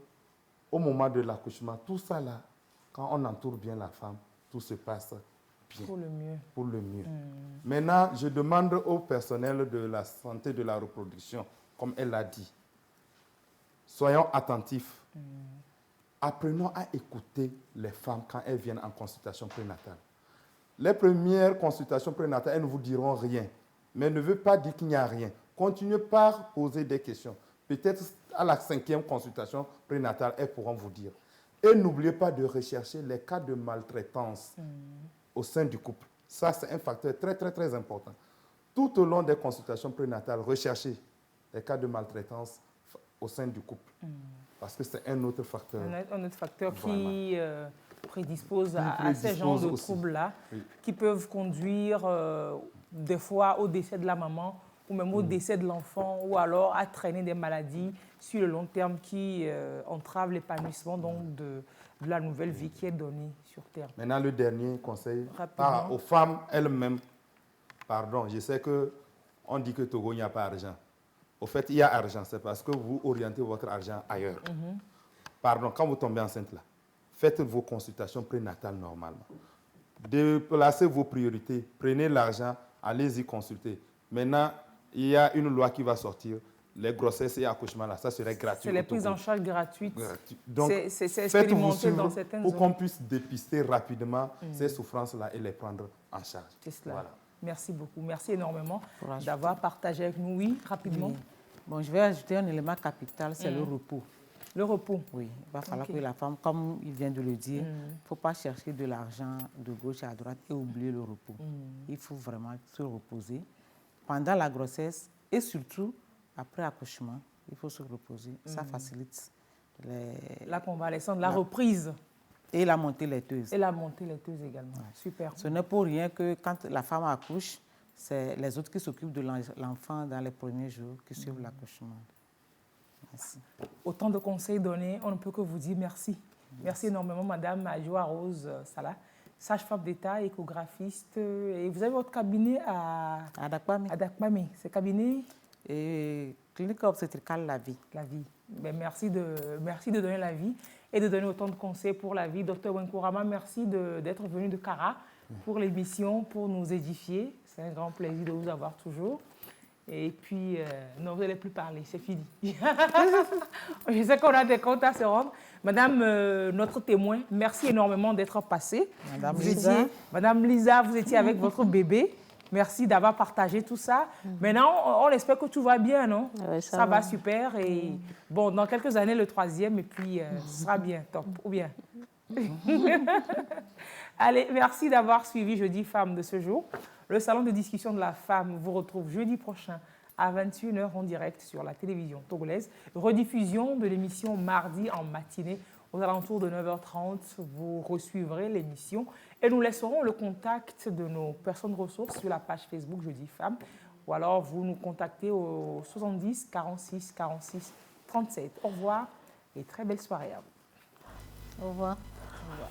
au moment de l'accouchement, tout ça là, quand on entoure bien la femme, tout se passe bien. Pour le mieux. Pour le mieux. Maintenant, je demande au personnel de la santé de la reproduction, comme elle l'a dit, soyons attentifs. apprenons à écouter les femmes quand elles viennent en consultation prénatale. Les premières consultations prénatales, elles ne vous diront rien, mais ne veut pas dire qu'il n'y a rien. Continuez par poser des questions. Peut-être à la 5e consultation prénatale, elles pourront vous dire. Et n'oubliez pas de rechercher les cas de maltraitance au sein du couple. Ça, c'est un facteur très, très, très important. Tout au long des consultations prénatales, recherchez les cas de maltraitance au sein du couple. Parce que c'est un autre facteur. Un autre facteur qui prédispose à ces genres de troubles-là, qui peuvent conduire des fois au décès de la maman ou même au décès de l'enfant, ou alors à traîner des maladies sur le long terme qui entravent l'épanouissement de la nouvelle vie qui est donnée sur Terre. Maintenant, le dernier conseil aux femmes elles-mêmes. Pardon, je sais qu'on dit que Togo, il n'y a pas d'argent. Au fait, il y a argent, c'est parce que vous orientez votre argent ailleurs. Pardon, quand vous tombez enceinte, là, faites vos consultations prénatales normalement. Déplacez vos priorités, prenez l'argent, allez-y consulter. Maintenant, il y a une loi qui va sortir. Les grossesses et accouchements, là, ça serait gratuit. C'est les prises en charge gratuites. Donc, c'est expérimenté dans certaines zones. Pour qu'on puisse dépister rapidement ces souffrances-là et les prendre en charge. C'est cela. Voilà. Merci beaucoup. Merci énormément d'avoir partagé avec nous. Oui, rapidement. Oui. Bon, je vais ajouter un élément capital, c'est le repos. Le repos. Oui, il va falloir que la femme, comme il vient de le dire, il ne faut pas chercher de l'argent de gauche à droite et oublier le repos. Il faut vraiment se reposer pendant la grossesse et surtout après accouchement. Il faut se reposer. Ça facilite la convalescence, la reprise. Et la montée laiteuse. Et la montée laiteuse également. Ouais. Super. Ce n'est pour rien que quand la femme accouche, c'est les autres qui s'occupent de l'enfant dans les premiers jours qui suivent l'accouchement. Merci. Autant de conseils donnés, on ne peut que vous dire merci. Merci énormément, Madame Adjoa Rose Salah, sage-femme d'État, échographiste. Et vous avez votre cabinet à Adakpamé. C'est cabinet et clinique obstétricale La Vie. La Vie. Ben, merci de donner la vie et de donner autant de conseils pour la vie. Docteur Wenkourama, merci d'être venu de Kara pour l'émission, pour nous édifier. C'est un grand plaisir de vous avoir toujours. Et puis, non, vous n'allez plus parler, c'est fini. Je sais qu'on a des comptes à se rendre. Madame, notre témoin, merci énormément d'être passée. Madame Lisa, vous étiez avec votre bébé. Merci d'avoir partagé tout ça. Maintenant, on espère que tout va bien, non? Oui, ça va super. Et bon, dans quelques années, le 3e, et puis ce sera bien, top, ou bien. Allez, merci d'avoir suivi Jeudi Femmes de ce jour. Le salon de discussion de la femme vous retrouve jeudi prochain à 21h en direct sur la télévision togolaise. Rediffusion de l'émission mardi en matinée aux alentours de 9h30. Vous resuivrez l'émission et nous laisserons le contact de nos personnes ressources sur la page Facebook Jeudi Femmes. Ou alors vous nous contactez au 70 46 46 37. Au revoir et très belle soirée à vous. Au revoir. Au revoir.